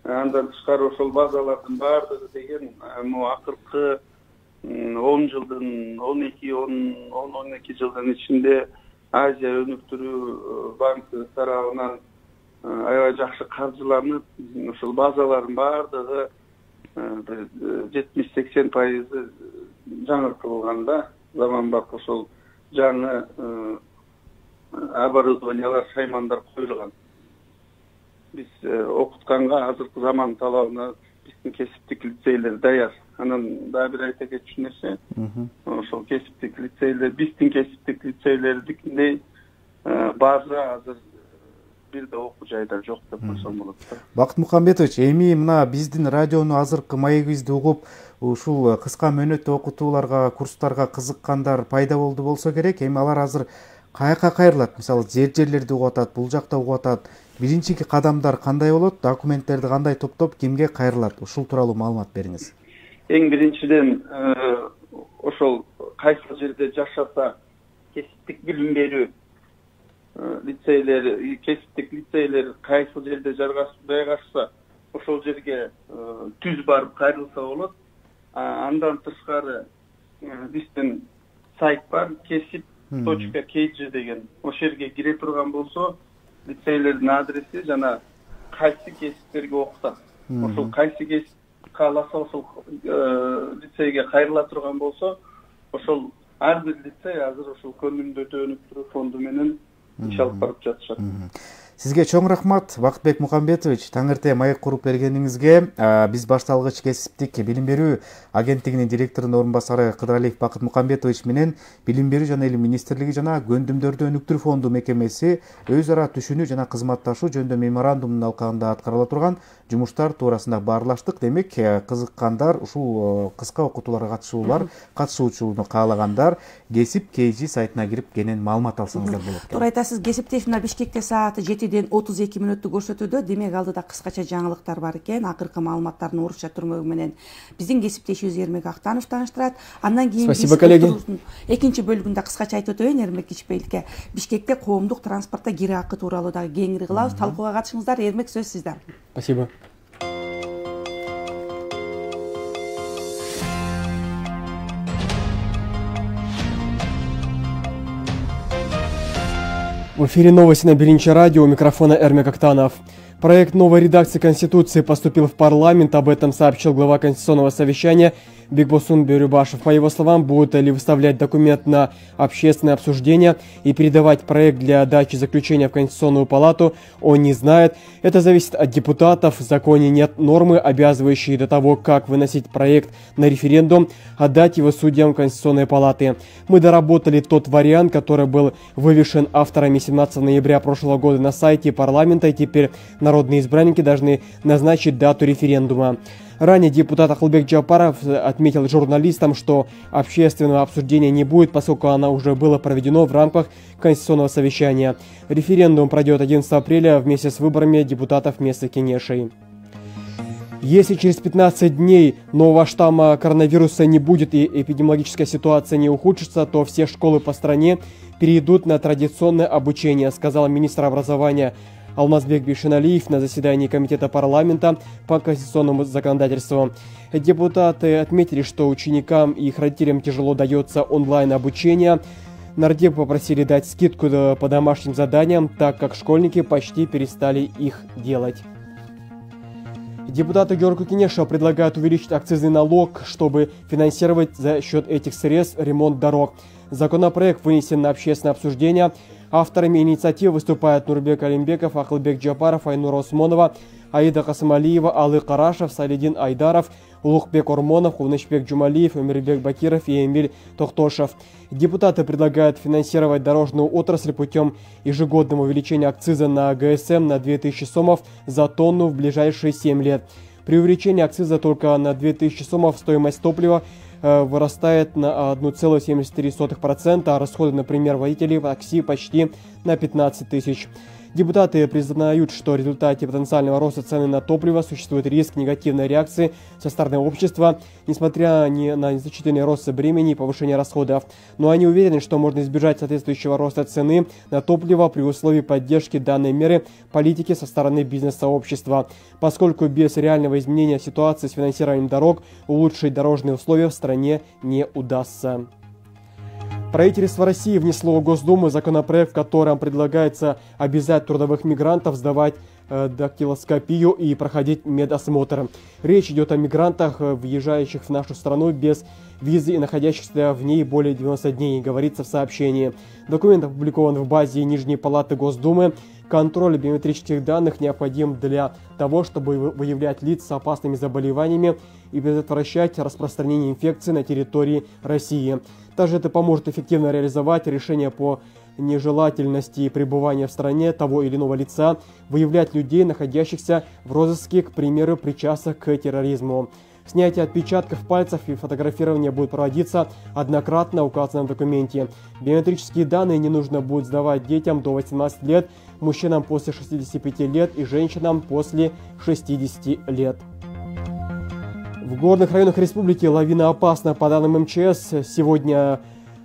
андан тышкары ошол базалардын баардыгы деген акыркы 10 жылдын 12 жылдын ичинде Азия өнүктүрүү банкы тарабынан аябай жакшы каржыланып, ошол базалардын баардыгы 70-80% жаңыртылган да. Заманбап ошол жаңы оборудованиялар, шаймандар коюлган. Биз окутканга азыркы заман талабына биздин кесиптик лицейлер даяр. Анан дагы бир айта кетчү нерсе, ошол кесиптик лицейлер, биздин кесиптик лицейлердикиндей база азыр бир да окуу жайда жок деп койсом болот да. Бакыт Мукамбетович, эми мына биздин радиону азыркы маегибизди угуп, ушул кыска мөөнөттүү окутууларга, курстарга кызыккандар пайда болду болсо керек. Эми алар азыр каяка кайрылат? Мисалы, жерлерди угуп атат, бул жакта угуп атат. Биринчи кадамдар кандай болот? Документтерди кандай топтоп, кимге кайрылат? Ушул тууралуу маалымат бериңиз. Эң биринчиден ошол кайсы жерде жашаса кесиптик билим берүү лицейлери, кесиптик лицейлер кайсы жерде жайгашса ошол жерге түз барып кайрылса болот. Андан тышкары биздин сайт бар, kesip.kg деген. Ошол жерге кире турган болсо, лицейлердин адреси жана кайсы кесиптерге окутат. Ошол кайсы кесип кааласа ошол лицейге кайрыла турган болсо, ошол ар бир лицей азыр ошол көмүмдөрдү өнүктүрүү фонду менен иш алып барып жатышат. Сизге чоң рахмат, Бакытбек Мукамбетович, таңыртэ маек куруп бергениңизге. Биз башталгыч кесиптик билим берүү агенттигинин директорунун орун басары Кыдыралиев Бакыт Мукамбетович менен Билим берүү жана Илим министрлиги жана Көндүмдөрдү өнүктүрүү фонду мекемеси өз ара түшүнүү жана кызматташуу жөнүндө меморандумдун алкагында аткарыла турган жумуштар туурасында баарлаштык. Демек, кызыккандар, ушул кыска окутууларга катышуучуну каалагандар Кесип KG сайтына кирип кенен маалымат алсаңыздар болот. Туура айтасыз. Кесиптеш мына Бишкекте сааты 7-ден 32 мүнөттү көрсөтүүдө. Демек, алдыда кыскача жаңылыктар бар экен. Акыркы маалыматтардын орусча түрмөгү менен биздин кесиптешибиз Эрмек Актанов таныштырат. Андан кийин Спасибо, коллеги. Экинчи бөлүгүндө кыскача айтып өтөйүн. Эрмек Кичпейилке Бишкекте коомдук транспортто кире акы тууралуу дагы кеңири кылабыз. Талкууга катышыңыздар. Эрмек, сөз сизде. Спасибо. В эфире новости на Биринче радио, у микрофона Эрмек Актанов. Проект новой редакции Конституции поступил в парламент. Об этом сообщил глава Конституционного совещания Бекбосун Бөрүбашев. По его словам, будут ли выставлять документ на общественное обсуждение и передавать проект для дачи заключения в Конституционную палату, он не знает. Это зависит от депутатов. В законе нет нормы, обязывающей до того, как выносить проект на референдум, отдать его судьям Конституционной палаты. Мы доработали тот вариант, который был вывешен авторами 17 ноября прошлого года на сайте парламента, и теперь народные избранники должны назначить дату референдума. Ранее депутат Ахылбек Джапаров отметил журналистам, что общественного обсуждения не будет, поскольку оно уже было проведено в рамках Конституционного совещания. Референдум пройдет 11 апреля вместе с выборами депутатов местных кеңешей. Если через 15 дней нового штамма коронавируса не будет и эпидемиологическая ситуация не ухудшится, то все школы по стране перейдут на традиционное обучение, сказал министр образования Алмазбек Бишеналиев на заседании Комитета парламента по конституционному законодательству. Депутаты отметили, что ученикам и их родителям тяжело дается онлайн-обучение. Нардеп попросили дать скидку по домашним заданиям, так как школьники почти перестали их делать. Депутаты Георгия Кенеша предлагают увеличить акцизный налог, чтобы финансировать за счет этих средств ремонт дорог. Законопроект вынесен на общественное обсуждение. Авторами инициативы выступают Нурбек Алимбеков, Акылбек Джапаров, Айнура Осмонова, Аида Касымалиева, Алы Карашев, Салидин Айдаров, Улукбек Ормонов, Кувнышбек Джумалиев, Эмирбек Бакиров и Эмиль Тохтошев. Депутаты предлагают финансировать дорожную отрасль путем ежегодного увеличения акциза на ГСМ на 2000 сомов за тонну в ближайшие 7 лет. При увеличении акциза только на 2000 сомов стоимость топлива вырастает на 1,73%, а расходы, например, водителей такси почти на 15 тысяч. Депутаты признают, что в результате потенциального роста цены на топливо существует риск негативной реакции со стороны общества, несмотря на незначительный рост бремени и повышение расходов. Но они уверены, что можно избежать соответствующего роста цены на топливо при условии поддержки данной меры политики со стороны бизнес-сообщества, поскольку без реального изменения ситуации с финансированием дорог улучшить дорожные условия в стране не удастся. Правительство России внесло в Госдуму законопроект, в котором предлагается обязать трудовых мигрантов сдавать дактилоскопию и проходить медосмотр. Речь идет о мигрантах, въезжающих в нашу страну без визы и находящихся в ней более 90 дней, говорится в сообщении. Документ опубликован в базе Нижней палаты Госдумы. Контроль биометрических данных необходим для того, чтобы выявлять лиц с опасными заболеваниями и предотвращать распространение инфекции на территории России. Также это поможет эффективно реализовать решение по нежелательности пребывания в стране того или иного лица, выявлять людей, находящихся в розыске, к примеру, причастных к терроризму. Снятие отпечатков пальцев и фотографирование будет проводиться однократно, указано в документе. Биометрические данные не нужно будет сдавать детям до 18 лет, мужчинам после 65 лет и женщинам после 60 лет. В горных районах республики лавина опасна. По данным МЧС, сегодня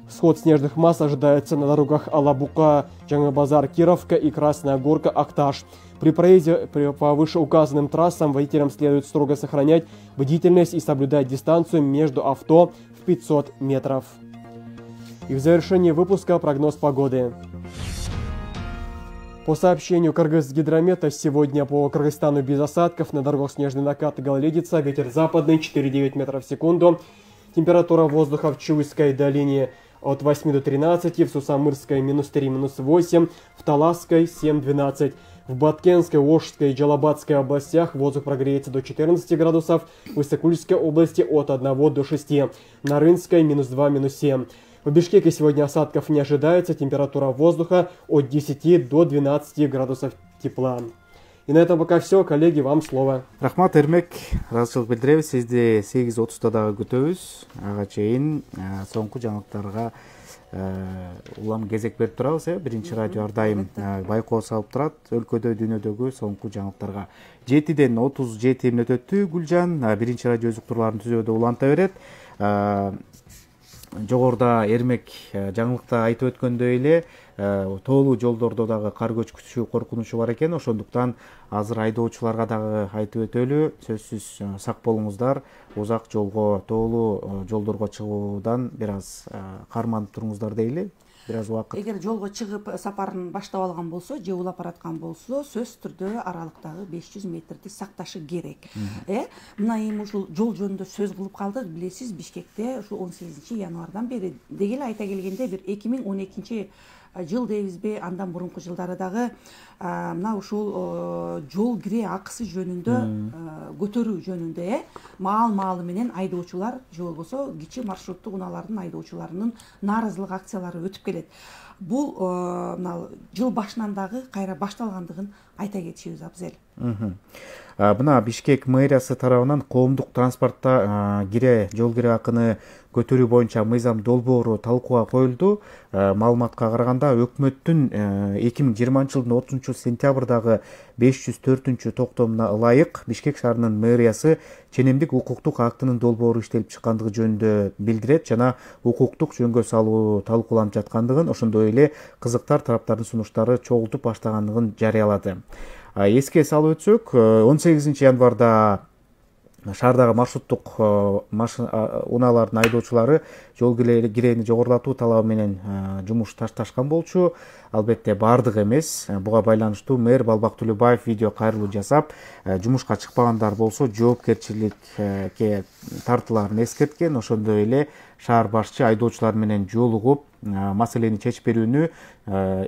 сход снежных масс ожидается на дорогах Алабука, Жаңабазар, Кировка и Красная Горка, Акташ. При проезде по вышеуказанным трассам водителям следует строго сохранять бдительность и соблюдать дистанцию между авто в 500 метров. И в завершении выпуска прогноз погоды. По сообщению Кыргызгидромета, сегодня по Кыргызстану без осадков, на дорогах снежный накат и гололедица, ветер западный 4,9 метров в секунду. Температура воздуха в Чуйской долине от 8 до 13, в Сусамырской -3, -8, в Таласской 7-12. В Баткенской, Ошской и Джалабадской областях воздух прогреется до 14 градусов, в Иссыкульской области от 1 до 6, на Рынской -2, -7. В Бишкеке сегодня осадков не ожидается, температура воздуха от 10 до 12 градусов тепла. И на этом пока все. Коллеги, вам слово. Рахмат, Эрмек. Разычылык билдиребиз. Сизди 8:30 дагы күтөбүз. Ага чейин соңку жаңылыктарга улам кезек берип турабыз. Биринчи радио ар дайым байкоо салып турат өлкөдө, дүйнөдөгү соңку жаңылыктарга. 7-ден 37 мүнөт өттү. Гүлжан биринчи радио үзүктурларын түзүүдө уланта берет. Жогоруда Эрмек жаңылыкта айтып өткөндөй эле тоолуу жолдордо дагы кар көчкүчү коркунучу бар экен. Ошондуктан азыр айдоочуларга дагы айтып өтөлү, сөзсүз сак болуңуздар. Узак жолго, тоолуу жолдорго чыгуудан бир аз карманып туруңуздар дейли. Бир аз убакыт. Эгер жолго чыгып сапарын баштап алган болсо, же улап бараткан болсо, сөзсүз түрдө аралыктагы 500 метрди сакташы керек. Мына эми ушул жол жөнүндө сөз кылып калдык. Билесиз, Бишкекте ушу 18 январдан бери деги эле айта келгенде бир 2012 жыл дейбизби, андан мурунку жылдары дагы мына ушул жол кире акысы жөнүндө көтөрүү жөнүндө маал-маалы менен айдоочулар же болбосо кичи маршруттук унаалардын айдоочуларынын нааразылык акциялары өтүп келет. Бул мына жыл башынан дагы кайра башталгандыгын айта кетишибиз абзел. Мына Бишкек мэриясы тарабынан коомдук транспортто жол кире акыны көтөрүү боюнча мыйзам долбоору талкууга коюлду. Маалыматка караганда өкмөттүн 2020-жылдын 30-сентябрдагы 504-токтомуна ылайык Бишкек шаарынын мэриясы ченемдик укуктук актынын долбоору иштелип чыккандыгы жөнүндө билдирет жана укуктук жөнгө салуу талкууланып жаткандыгын, ошондой эле кызыктар тараптардын сунуштары чогултуп баштагандыгын жарыялады. Эске салып өтсөк, 18 январда шаардагы маршруттук унаалардын айдоочулары жол киреени жогорулатуу талабы менен жумуш ташташкан болчу. Албетте баардыгы эмес. Буга байланыштуу мэр Балбак Төлөбаев видео кайрылуу жасап, жумушка чыкпагандар болсо жоопкерчиликке тартыларын эскерткен. Ошондой эле шаар башчы айдоочулар менен жолугуп маселени чечип берүүнү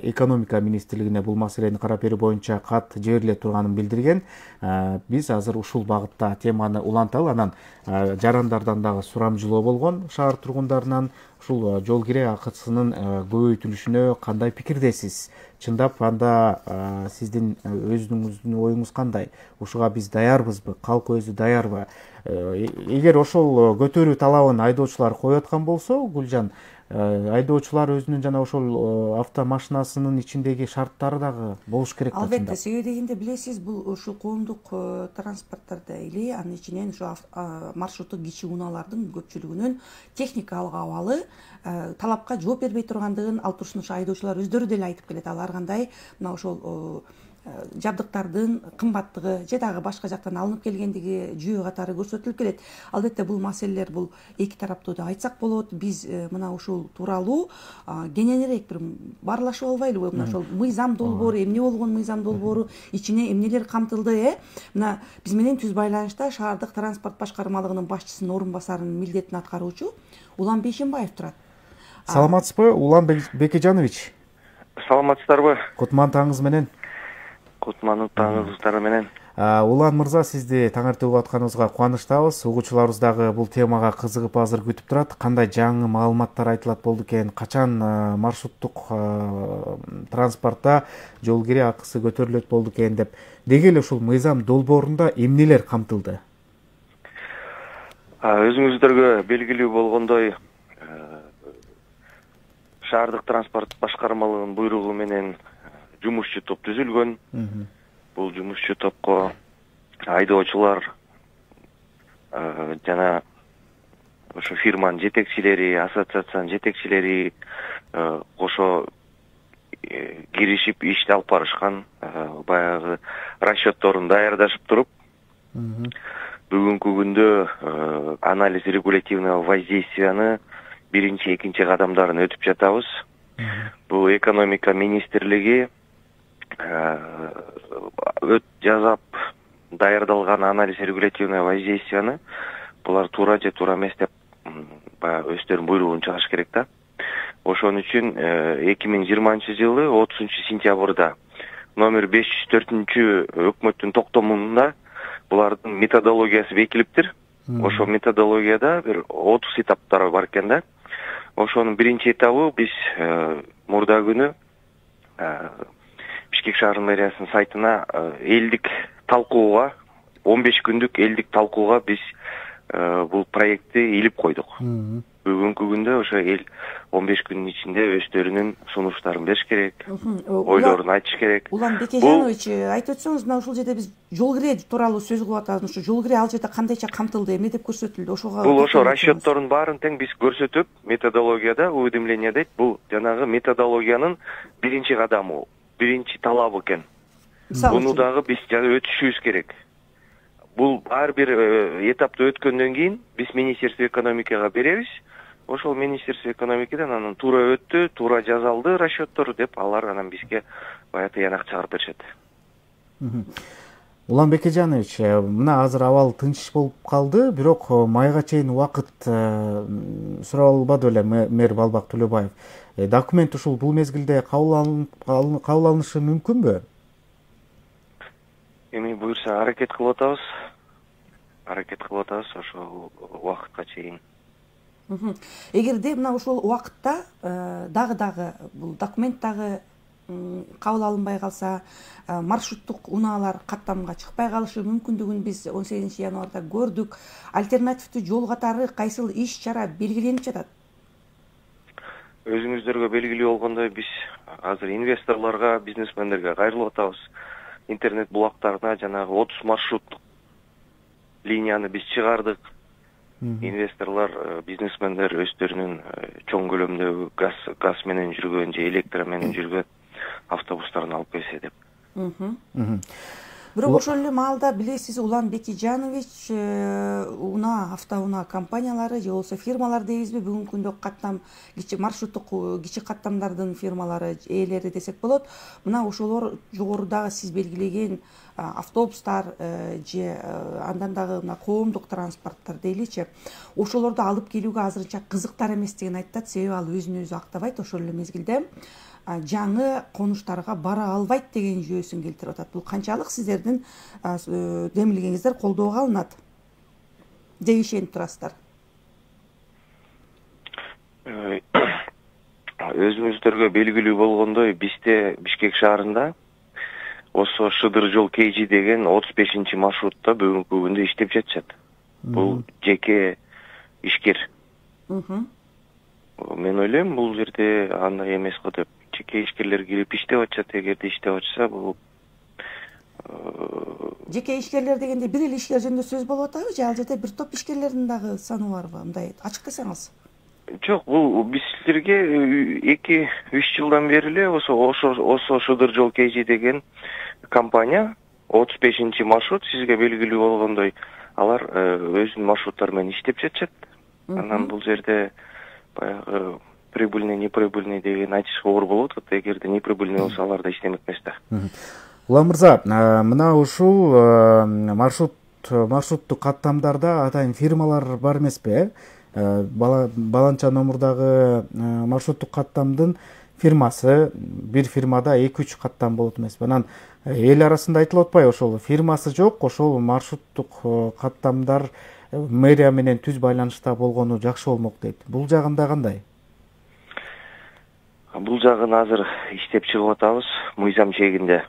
экономика министрлигине бул маселени карап берүү боюнча кат жибериле турганын билдирген. Биз азыр ушул багытта теманы уланталы, анан жарандардан дагы сурамжылоо болгон шаар тургундарынан ушул жол кире акысынын көбөйтүлүшүнө кандай пикирдесиз? Чындап анда сиздин өзүңүздүн оюңуз кандай? Ушуга биз даярбызбы? Калк өзү даярбы? Эгер ошол көтөрүү талабын айдоочулар коюп аткан болсо, Гүлжан, айдоочулар өзүнүн жана ошол автомашинасынын ичиндеги шарттары дагы болуш керек да. Албетте, себеби дегенде билесиз, бул ушул коомдук транспорттарда эле анын ичинен ушу маршруттук кичи унаалардын көпчүлүгүнүн техникалык абалы талапка жооп бербей тургандыгын алып турушун ошо айдоочулар өздөрү деле айтып келет. Ал ар кандай мына ошол жабдыктардын кымбаттыгы же дагы башка жактан алынып келгендиги жүйө катары көрсөтүлүп келет. Албетте бул маселелер бул эки тараптуу деп айтсак болот. Биз мына ушул тууралуу кененирээк бир баарлашып албайлыбы? Мына ошол мыйзам долбоору, эмне болгон мыйзам долбоору, ичине эмнелер камтылды, Мына биз менен түз байланышта шаардык транспорт башкармалыгынын башчысынын орун басарынын милдетин аткаруучу Улан Бейшенбаев турат. Саламатсызбы, Улан Бекежанович? Саламатсыздарбы? Кутман таңыңыз менен. Кутман таңыңыздар менен. Улан мырза, сизди таң эрте угуп атканыбызга кубанычтабыз. Угуучуларыбыз дагы бул темага кызыгып азыр күтүп турат. Кандай жаңы маалыматтар айтылат болду экен? Качан маршруттук транспортто жол кире акысы көтөрүлөт болду экен деп. Деги эле ушул мыйзам долбоорунда эмнелер камтылды? Өзүңүздөргө белгилүү болгондой, шаардык транспорт башкармалыгынын буйругу менен жумушчу топ түзүлгөн. Бул жумушчу топко айдоочулар жана ошо фирманын жетекчилери, ассоциациянын жетекчилери кошо киришип ишти алып барышкан. Баягы расчетторун даярдашып туруп, бүгүнкү күндө анализ регулятивного воздействияны биринчи, экинчи кадамдарын өтүп жатабыз. Бул экономика министрлиги жасап даярдалган анализ регулятивного воздействияны булар туура же туура эмес деп баягы өздөрүнүн буйругун чыгарыш керек да. Ошон үчүн 2020-жылы 30-сентябрда номер 504 өкмөттүн токтомунда булардын методологиясы бекилиптир. Ошо методологияда бир 30 этаптар бар экен да. Ошонун биринчи этабы биз мурда күнү Бишкек шаарынын мэриясынын сайтына элдик талкууга, 15 күндүк элдик талкууга биз бул проектти илип койдук. Бүгүнкү күндө ошо эл 15 күндүн ичинде өздөрүнүн сунуштарын бериш керек, ойлорун айтыш керек. Улан Бекежанович, айтып өтсөңүз, мына ушул жерде биз жол кире тууралуу сөз кылып атабыз. Ушу жол кире ал жерде кандайча камтылды, эмне деп көрсөтүлдү? Ошого бул ошо расчеттордун баарын тең биз көрсөтүп, методологияда уведомление дейт. Бул жанагы методологиянын биринчи кадамы, биринчи талабы экен. Буну дагы биз өтүшүбүз керек. Бул ар бир этапты өткөндөн кийин биз Министерство экономикага беребиз. Ошол Министерство экономикадан анан туура өттү, туура жазалды расчеттор деп алар анан бизге бая тыянак чыгарып беришет. Улан Бекежанович, мына азыр абал тынч болуп калды, бирок майга чейин убакыт сурап албады беле мэр Балбак Төлөбаев. Документ ушул бул мезгилде кабыл алынышы мүмкүнбү? Эми буюрса аракет кылып атабыз. Ошол убакытка чейин. Эгерде мына ошол убакытта дагы бул документ дагы кабыл алынбай калса, маршруттук унаалар каттамга чыкпай калышы мүмкүндүгүн биз 18 январда көрдүк. Альтернативдүү жол катары кайсыл иш-чара белгиленип жатат? Өзүңүздөргө белгилүү болгондой, биз азыр инвесторлорго, бизнесмендерге кайрылып атабыз. Интернет булактарына жанагы 30 маршруттук линияны биз чыгардык. Инвесторлор, бизнесмендер өздөрүнүн чоң көлөмдөгү газ менен жүргөн же электр менен жүргөн автобустарын алып келсе деп. Бирок ошол эле маалда билесиз, Улан Бекижанович унаа автоунаа компаниялары же болбосо фирмалар дейбизби, бүгүнкү күндө каттам маршруттук кичи каттамдардын фирмалары ээлери десек болот. Мына ошолор жогорудагы сиз белгилеген автобустар же андан дагы мына коомдук транспорттор дейличи, ошолорду алып келүүгө азырынча кызыктар эместигин айтат. Себеби ал өзүн өзү актабайт, ошол эле мезгилде жаңы конуштарга бара албайт деген жүйөсүн келтирип атат. Бул канчалык сиздердин демилгеңиздер колдоого алынат деп ишенип турасыздар? Өзүңүздөргө белгилүү болгондой, бизде Бишкек шаарында Осо Шыдыр жол KG деген 35 маршрутта бүгүнкү күндө иштеп жатышат. Бул жеке ишкер. Мен ойлойм, бул жерде андай эмес го деп. Жеке ишкерлер кирип иштеп атышат, эгерде иштеп атышса, бул жеке ишкерлер дегенде бир эле ишкер жөнүндө сөз болуп атабы, же ал жерде бир топ ишкерлердин дагы саны барбы? Мындай ачыктасаңыз. Жок, бул бизлерге 2-3 жылдан бери эле Осо Шыдыр жол KG деген компания 35 маршрут сизге белгилүү болгондой, алар өзүнүн маршруттары менен иштеп жатышат. Анан бул жерде баягы прибыльный, неприбыльный деген айтышка оор болот. Эгерде неприбыльный болсо, алар да иштемек эмес да. Улан мырза, мына ушул маршруттук каттамдарда атайын фирмалар бар эмеспи? Баланча номурдагы маршруттук каттамдын фирмасы, бир фирмада 2-3 каттам болот эмеспи? Анан эл арасында айтылып атпайбы, ошол фирмасы жок, ошол маршруттук каттамдар мэрия менен түз байланышта болгону жакшы болмок дейт. Бул жагында кандай? Бул жагын азыр иштеп чыгып атабыз, мыйзам чегинде.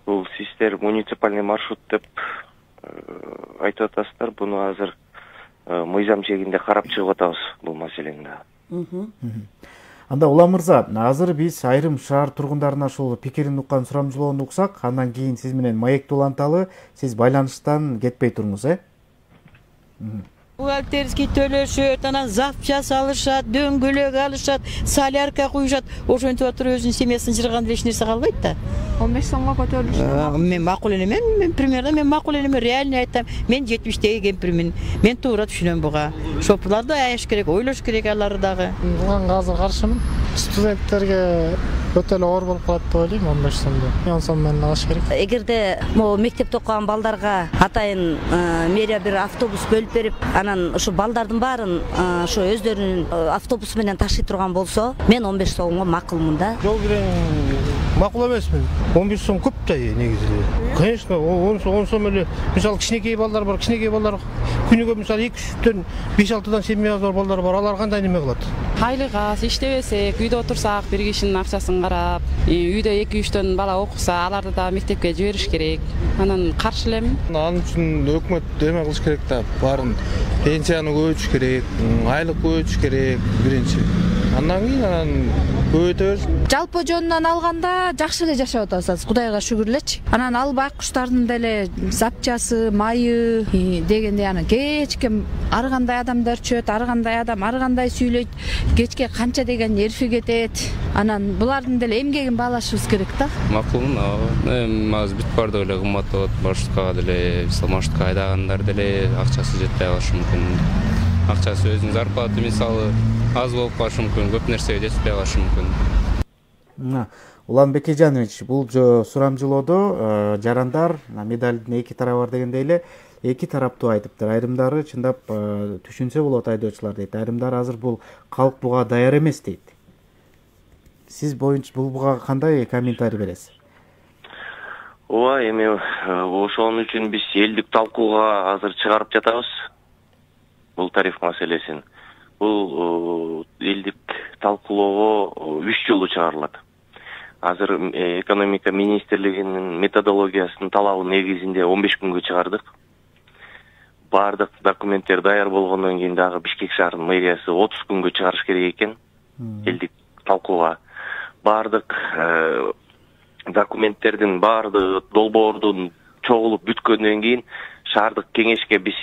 Бул сиздер муниципальный маршрут деп айтып атасыздар, буну азыр мыйзам чегинде карап чыгып атабыз бул маселени да. Анда Улан мырза, азыр биз айрым шаар тургундарына ушул пикирин уккан сурамжылоону уксак, андан кийин сиз менен маекти уланталы, сиз байланыштан кетпей туруңуз, Бухгалтерский төлөшөт, анан запчас алышат, дөңгөлөк алышат, солярка куюшат. Ошентип атып өзүнүн семьясын жырганда эч нерсе калбайт да. 15 сомго көтөрүлүштү. Мен макул элемин, мен примерно макул элемин, реально айтам. Мен 70-теги кемпирмин. Мен туура түшүнөм буга. Шопулар да аяш керек, ойлош керек алар дагы. Буга азыр каршымын. Студенттерге өтө эле оор болуп калат деп ойлойм 15 сомдо. 10 сом менен алыш керек. Эгерде могу мектепте окуган балдарга атайын мэрия бир автобус бөлүп берип, анан ушу балдардын баарын ушу өздөрүнүн автобусу менен ташый турган болсо, мен 15 сомго макулмун да. Жол кирен макул эмесмин. 15 сом көп да негизи. Конечно, 10 сом эле. Мисалы кичинекей балдар бар, кичинекей балдар күнүгө мисалы 2-3төн 5-6дан семьясы бар балдар бар. Алар кандай неме кылат? Айлык аз, иштебесек, үйдө отурсак, бир кишинин акчасын карап, үйдө 2-3төн бала окуса, аларды да мектепке жибериш керек. Анан каршы элемин. Анын үчүн өкмөт эме кылыш керек да, баарын пенсияны көбөйтүш керек, айлык көбөйтүш керек биринчи. Андан кийин көбөйтөбүз. Жалпы жөнүнөн алганда жакшы эле жашап атабыз, Кудайга шүгүр элечи. Анан ал байкуштардын деле запчасы, майы дегенде аны кечке ар кандай адамдар чөт, ар кандай адам ар кандай сүйлөйт, кечке канча деген эрфи кетет. Анан булардын деле эмгегин баалашыбыз керек да. Макулмун, азыр бүт баардыгы эле кымбат болот. Маршрутка деле, маршрутка айдагандар деле акчасы жетпей калышы мүмкүн. Акчасы өзүнүн зарплаты мисалы аз болуп калышы мүмкүн, көп нерсеге жетпей калышы мүмкүн. Улан Бекежанович, бул сурамжылоодо жарандар медалдын эки тарабы бар дегендей эле эки тараптуу айтыптыр. Айрымдары чындап түшүнсө болот айдоочулар дейт. Айрымдары азыр бул калк буга даяр эмес дейт. Сиз боюнча бул буга кандай комментарий бересиз? Ооба, эми ошон үчүн биз элдик талкууга азыр чыгарып жатабыз. Бул тариф маселесин. Бул элдик талкуулоого 3 жолу чыгарылат. Азыр экономика министрлигинин методологиясынын талабы негизинде 15 күнгө чыгардык. Бардык документтер даяр болгондон кийин дагы Бишкек шаарынын мэриясы 30 күнгө чыгарыш керек экен. Элдик талкууга бардык документтердин бардыгы долбоордун чогулуп бүткөндөн кийин шаардык кеңешке биз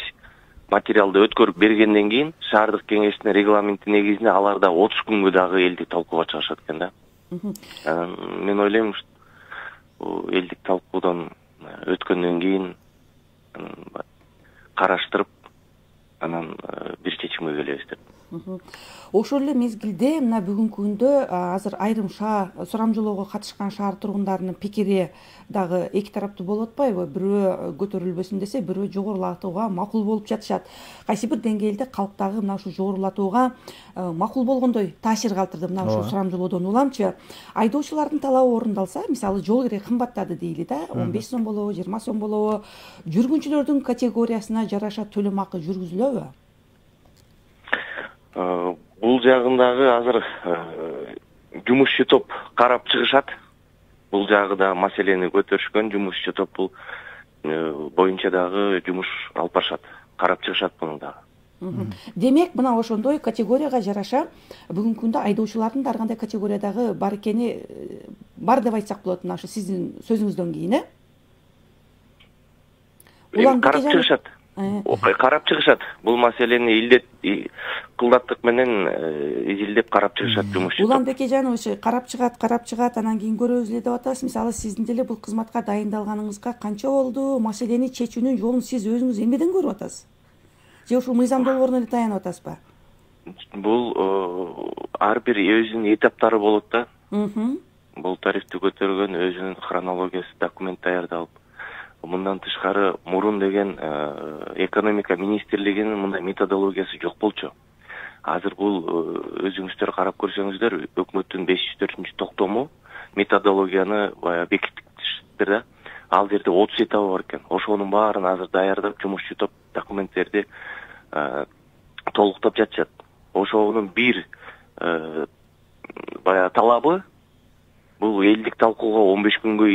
материалды өткөрүп бергенден кийин шаардык кеңештин регламенти негизинде аларда 30 күнгө дагы элдик талкууга чыгышат экен да. Мен ойлойм, элдик талкуудан өткөндөн кийин караштырып анан бир чечимге келебиз деп. Ошол эле мезгилде мына бүгүнкү күндө азыр айрым сурамжылоого катышкан шаар тургундарынын пикири дагы эки тараптуу болуп атпайбы? Бирөө көтөрүлбөсүн десе, бирөө жогорулатууга макул болуп жатышат. Кайсы бир деңгээлде калк дагы мына ушул жогорулатууга макул болгондой таасир калтырды мына ушул сурамжылоодон уламчы. Айдоочулардын талабы орундалса, мисалы жол кирет кымбаттады дейли да, 15 сом болобу, 20 сом болобу, жүргүнчүлөрдүн категориясына жараша төлөм акы жүргүзүлөбү? Бул жагындагы азыр жумушчу топ карап чыгышат. Бул жагы да маселени көтөрүшкөн, жумушчу топ бул боюнча дагы жумуш алып барышат, карап чыгышат муну дагы. Демек, мына ошондой категорияга жараша бүгүнкү күндө айдоочулардын ар кандай категориядагы бар экени бар деп айтсак болот, мына ушу сиздин сөзүңүздөн кийин, Карап чыгышат. Карап чыгышат. Бул маселени кылдаттык менен изилдеп карап чыгышат жумушчу. Уланбек Эжанович, карап чыгат, анан кийин көрөбүз эле деп атасыз. Мисалы сиздин деле бул кызматка дайындалганыңызга канча болду? Маселени чечүүнүн жолун сиз өзүңүз эмнеден көрүп атасыз? Же ушул мыйзам долбооруна эле таянып атасызбы? Бул ар бир өзүнүн этаптары болот да. Бул тарифти көтөргөн өзүнүн хронологиясы, документ даярдалып. Мындан тышкары мурун деген экономика министрлигинин мындай методологиясы жок болчу. Азыр бул өзүңүздөр карап көрсөңүздөр, өкмөттүн 504-токтому методологияны бекиттиштир да. Ал жерде 30 этабы бар экен. Ошонун баарын азыр даярдап, жумушчу топ документтерди толуктап жатышат. Ошонун бир талабы бул элдик талкууга 15 күнгө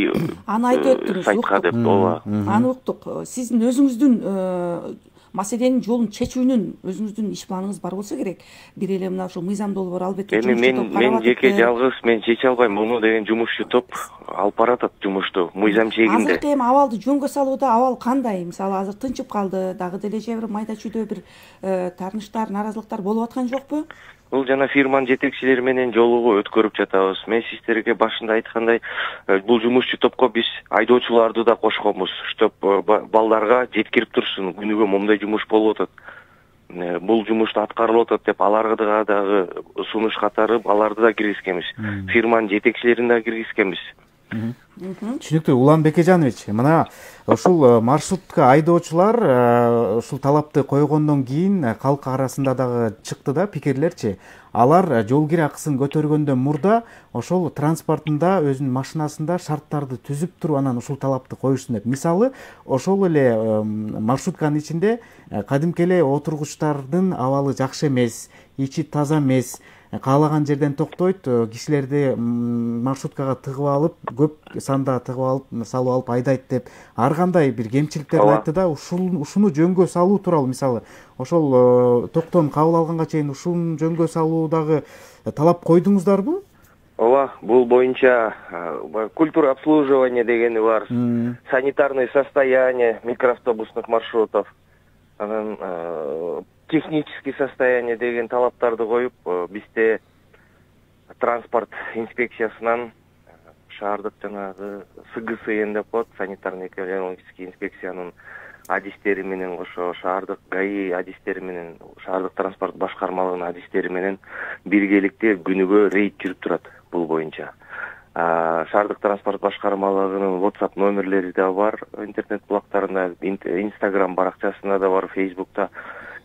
аны айтып өттүңүз, сайтка деп. Аны уктук. Сиздин өзүңүздүн маселенин жолун чечүүнүн өзүңүздүн иш планыңыз бар болсо керек. Бир эле мына ушул мыйзам долбоору албетте мен жеке жалгыз мен чече албайм. Муну деген жумушчу топ алып баратат жумушту мыйзам чегинде. Азыркы эми абалды жөнгө салууда абал кандай? Мисалы азыр тынчып калды, дагы деле же бир майда чүйдө бир тарныштар, наразылыктар болуп аткан жокпу? Бул жана фирманын жетекчилери менен жолугу өткөрүп жатабыз. Мен сиздерге башында айткандай, бул жумушчу топко биз айдоочуларды да кошконбуз, чтоб балдарга жеткирип турсун, күнүгө момундай жумуш болуп атат. Бул жумушту аткарылып атат деп аларга дагы сунуш катары аларды да киргизгенбиз. Фирманын жетекчилерин да киргизгенбиз. Түшүнүктүү. Уланбек Эжанович, мына ушул маршрутка айдоочулар ушул талапты койгондон кийин калк арасында дагы чыкты да пикирлерчи. Алар жол кире акысын көтөргөндөн мурда ошол транспортунда өзүнүн машинасында шарттарды түзүп туруп анан ушул талапты коюшсун деп. Мисалы, ошол эле маршрутканын ичинде кадимки эле отургучтардын абалы жакшы эмес, ичи таза эмес, каалаган жерден токтойт, кишилерди маршруткага тыгып алып, көп санда тыгып алып, салып алып айдайт деп ар кандай бир кемчиликтерди айтты да, ушуну жөнгө салуу тууралуу, мисалы, ошол токтом кабыл алганга чейин ушуну жөнгө салуудагы талап койдуңуздарбы? Ооба, бул боюнча культура обслуживания дегени бар, санитарное состояние микроавтобусных маршрутов, анан технический состояние деген талаптарды коюп, бизде транспорт инспекциясынан шаардык жанагы СГСН деп коет, санитарно-экологический инспекциянын адистери менен кошо шаардык ГАИ адистери менен, шаардык транспорт башкармалыгынын адистери менен биргеликте күнүгө рейд жүрүп турат бул боюнча. Шаардык транспорт башкармалыгынын WhatsApp номерлери да бар, интернет булактарында, Instagram баракчасында да бар, Facebook'та.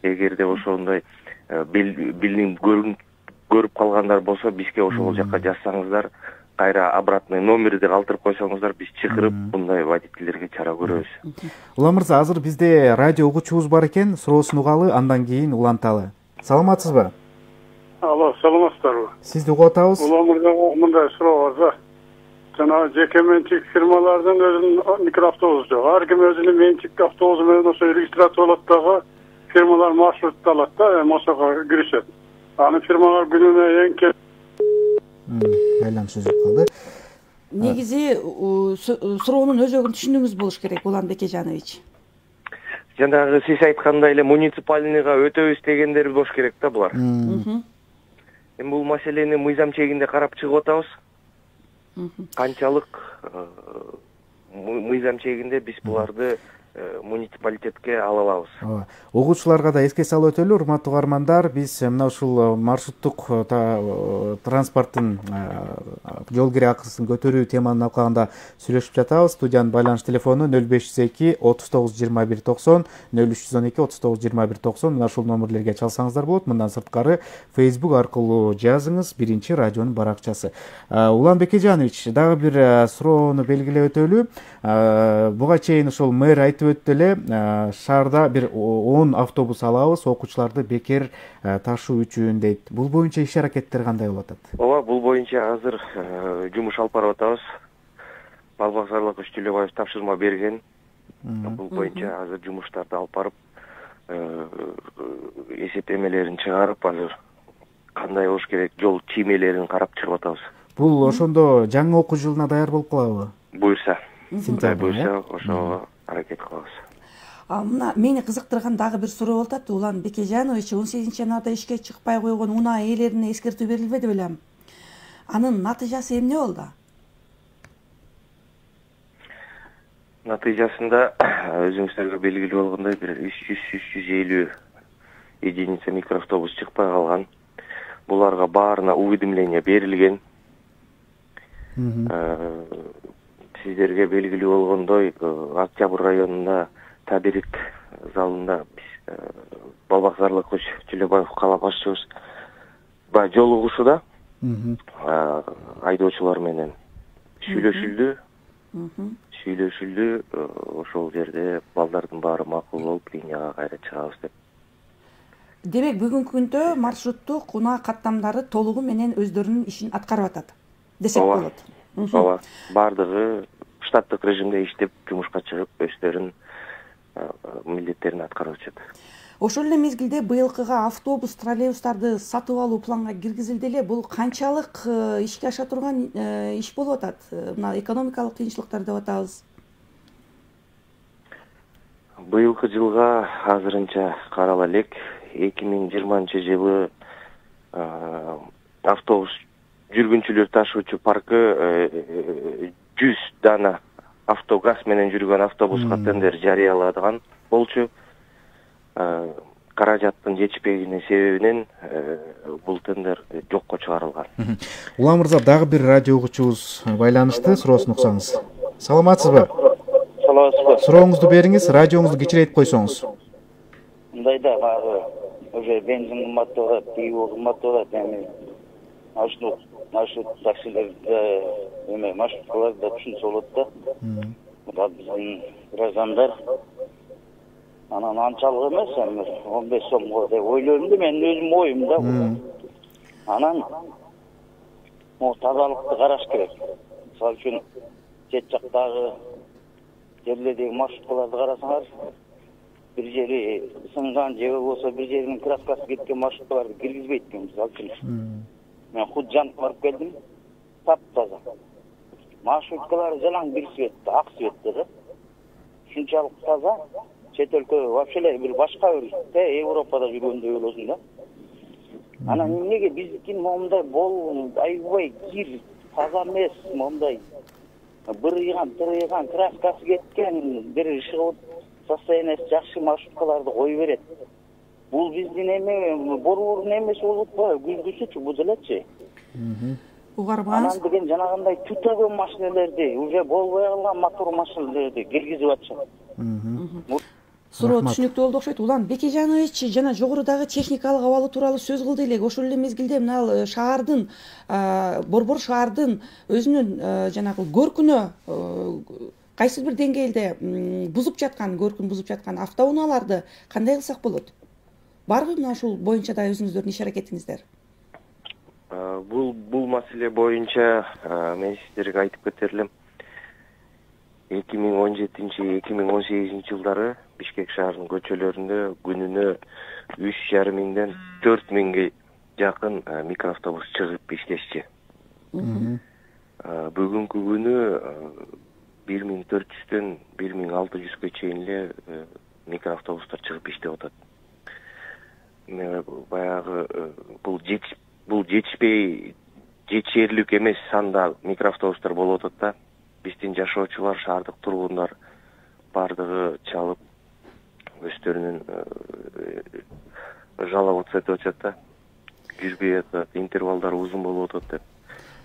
Эгерде ошондой билим көрүп калгандар болсо, бизге ошол жака жазсаңыздар, кайра обратный номерди калтырып койсоңуздар, биз чакырып мындай водительдерге чара көрөбүз. Улан мырза, азыр бизде радио угуучубуз бар экен, суроосун угалы, андан кийин уланталы. Саламатсызбы? Алло, саламатсыздарбы? Сизди угуп атабыз. Улан мырзага мындай суроо бар да. Жана жеке менчик фирмалардын өзүнүн микроавтобусу жок. Ар ким өзүнүн менчик автобусу менен ошо регистрация болот дагы. Фирмалар маршрут алат да, ошого киришет. Аны фирмалар күнүнө эң кем байланыш үзүлүп калды. Негизи суроонун өзөгүн түшүндүңүз болуш керек, Уланбек Эжанович. Жанагы сиз айткандай эле муниципальныйга өтөбүз дегендер болуш керек да булар. Эми бул маселени мыйзам чегинде карап чыгып атабыз. канчалык мыйзам чегинде биз буларды муниципалитетке ала алабыз. Угуучуларга да эске салып өтөлү, урматтуу угармандар, биз мына ушул маршруттук транспорттун жол кире акысын көтөрүү теманын алкагында сүйлөшүп жатабыз. Студиянын байланыш телефону 0502 39 21 90, 0312 39 21 90. Мына ушул номерлерге чалсаңыздар болот. Мындан сырткары Facebook аркылуу жазыңыз, биринчи радионун баракчасы. Улан Бекежанович, дагы бир суроону белгилеп өтөлү. Буга чейин ошол мэр айтып өттү эле, шаарда бир 10 автобус алабыз, окуучуларды бекер ташуу үчүн дейт. Бул боюнча иш аракеттер кандай болуп атат? Ооба, бул боюнча азыр жумуш алып барып атабыз. Балбазарлык Түлөбаев тапшырма берген. Бул боюнча азыр жумуштарды алып барып, эсептемелерин чыгарып, азыр кандай болуш керек, жол чиймелерин карап чыгып атабыз. Бул ошондо жаңы окуу жылына даяр болуп калабы? Буюрса. Буюрса, ошого аракет кылабыз. Мына мени кызыктырган дагы бир суроо болуп атат. Улан Бекежанович 18-январда ишке чыкпай койгон унаа ээлерине эскертүү берилбеди белем. Анын натыйжасы эмне болду? Натыйжасында өзүңүздөргө белгилүү болгондой бир 300-350 единица микроавтобус чыкпай калган. Буларга баарына уведомление берилген. Сиздерге белгилүү болгондой, Октябрь районунда Табирик залында биз Балбакзарлык Түлөбаев кала башчыбыз жолугушуда айдоочулар менен сүйлөшүлдү, ошол жерде балдардын баары макул болуп линияга кайра чыгабыз деп. Демек бүгүнкү күндө маршруттук унаа каттамдары толугу менен өздөрүнүн ишин аткарып атат десек болот. Ооба, бардыгы штаттык режимде иштеп, жумушка чыгып, өздөрүнүн милдеттерин аткарып атышат. Ошол эле мезгилде быйылкыга автобус, троллейбустарды сатып алуу планга киргизилди эле. Бул канчалык ишке аша турган иш болуп атат? Мына экономикалык кыйынчылыктар деп атабыз. Быйылкы жылга азырынча карала элек, 2020-жылы автобус жүргүнчүлөр ташуучу паркы 100 дана автогаз менен жүргөн автобуска тендер жарыяладыган болчу. Каражаттын жетишпегени себебинен бул тендер жокко чыгарылган. Улан мырза, дагы бир радио угуучубуз байланышты, суроосун уксаңыз. Саламатсызбы? Саламатсызбы? Сурооңузду бериңиз, радиоңузду кичирейтип койсоңуз. Мындай да, баягы уже бензин кымбаттап, пиво кымбаттап, эми маршрут таксилерде, маршруткаларда түшүнсө болот да. Мына биздин граждандар анан анчалык эмес, 15 сомго деп ойлойм да, менин өзүм оюм да. Анан тазалыкты караш керек. Мисалы үчүн чет жактагы жерлердеги маршруткаларды карасаңар, бир жери сынган же болбосо бир жеринин краскасы кеткен маршруткаларды киргизбейт экен. Мисалы үчүн мен худ жанып барып келдим, таптаза. Маршруткалары жалаң бир цветте, ак цветте да. Шунчалык таза. Чет өлкө вообще эле бир башка бир Европада жүргөндөй болосуң да. Анан эмнеге биздикин момундай аябай кир, таза эмес, момундай бырыйган, тырыйган, краскасы кеткен, бир чыгып состояниясы жакшы маршруткаларды кое берет. Бул биздин эме борбордун эмеси болуп атпайбы, күлгүсүчү бул делечи. Анан деген жанагындай түтөгөн машинелерди, уже болбой калган мотор машинелерди киргизип атышат. Суроо түшүнүктүү болду окшойт. Улан Бекежанович жана жогорудагы техникалык абалы тууралуу сөз кылды элек. Ошол эле мезгилде мына шаардын, борбор шаардын өзүнүн жанагы көркүнө кайсы бир деңгээлде бузуп жаткан автоунааларды кандай кылсак болот? Барбы мына ушул боюнча да өзүңүздөрдүн иш аракетиңиздер? Бул маселе боюнча мен сиздерге айтып кетер элем. 2017-2018 жылдары Бишкек шаарынын көчөлөрүндө күнүнө 3,5 миңден 4 миңге жакын микроавтобус чыгып иштешчи. Бүгүнкү күнү 1400дөн 1600ге чейин эле микроавтобустар чыгып иштеп атат. Баягы бул жетишпей жетишээрлик эмес санда микроавтобустар болуп атат да. Биздин жашоочулар, шаардык тургундар бардыгы чалып өздөрүнүн жалап атса деп атышат да. Жүрбөй атат, интервалдар узун болуп атат деп.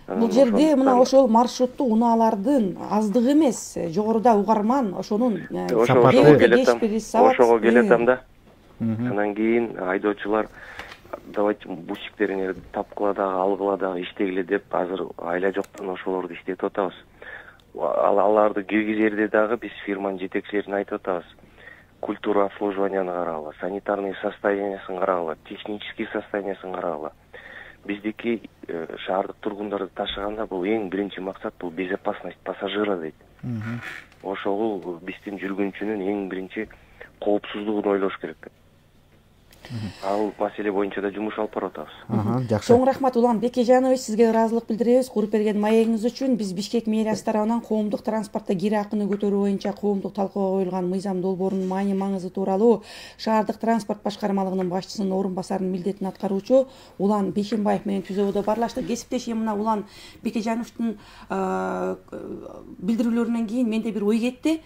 Бул жерде мына ошол маршруттуу унаалардын аздыгы эмес, жогоруда угарман ошонун ошого келатам да. Анан кийин айдоочулар давайте бусиктериңерди тапкыла дагы, алгыла дагы, иштегиле деп азыр айла жоктон ошолорду иштетип атабыз. Аларды киргизерде дагы биз фирманын жетекчилерине айтып атабыз. Культура обслуживанияны карагыла, санитарный состояниясын карагыла, технический состояниясын карагыла. Биздики шаардык тургундарды ташыганда бул эң биринчи максат бул безопасность пассажира дейт. Ошол биздин жүргүнчүнүн эң биринчи коопсуздугун ойлош керек. Ал маселе боюнча да жумуш алып барып атабыз. Жакшы. Чоң рахмат Улан Бекежанович, сизге ыраазылык билдиребиз. Куруп берген маегиңиз үчүн. Биз Бишкек мэриясы тарабынан коомдук транспортто кире акыны көтөрүү боюнча коомдук талкууга коюлган мыйзам долбоорунун маани маңызы тууралуу шаардык транспорт башкармалыгынын башчысынын орун басарынын милдетин аткаруучу Улан Бейшенбаев менен түзөбөдө барлаштык. Кесиптешим мына Улан Бекежановичтин билдирүүлөрүнөн кийин менде бир ой кетти.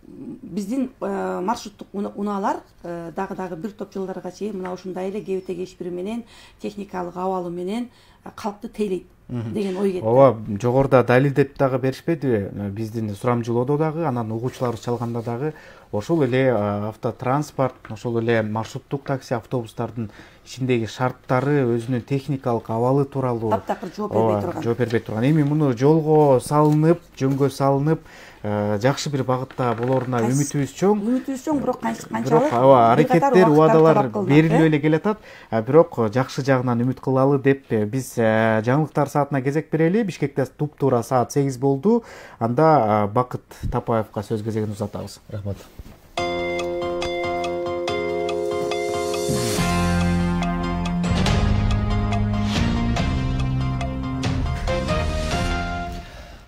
Биздин маршруттук унаалар дагы бир топ жылдарга чейин мына ушундай эле кебете кечпири менен, техникалык абалы менен калкты тейлейт деген ой кетти. Ооба, жогоруда далилдеп дагы беришпедиби? Биздин сурамжылоодо дагы, анан угуучулар чалганда дагы ошол эле автотранспорт, ошол эле маршруттук такси автобустардын ичиндеги шарттары, өзүнүн техникалык абалы тууралуу таптакыр жооп бербей турган. Эми муну жолго салынып, жөнгө салынып, жакшы бир багытта болоруна үмүтүбүз чоң. Бирок канчалык аракеттер, убадалар берилип эле келатат. Бирок жакшы жагынан үмүт кылалы деп биз жаңылыктар саатына кезек берели. Бишкекте туп-туура саат 8 болду. Анда Бакыт Тапаевга сөз кезегин узатабыз. Рахмат.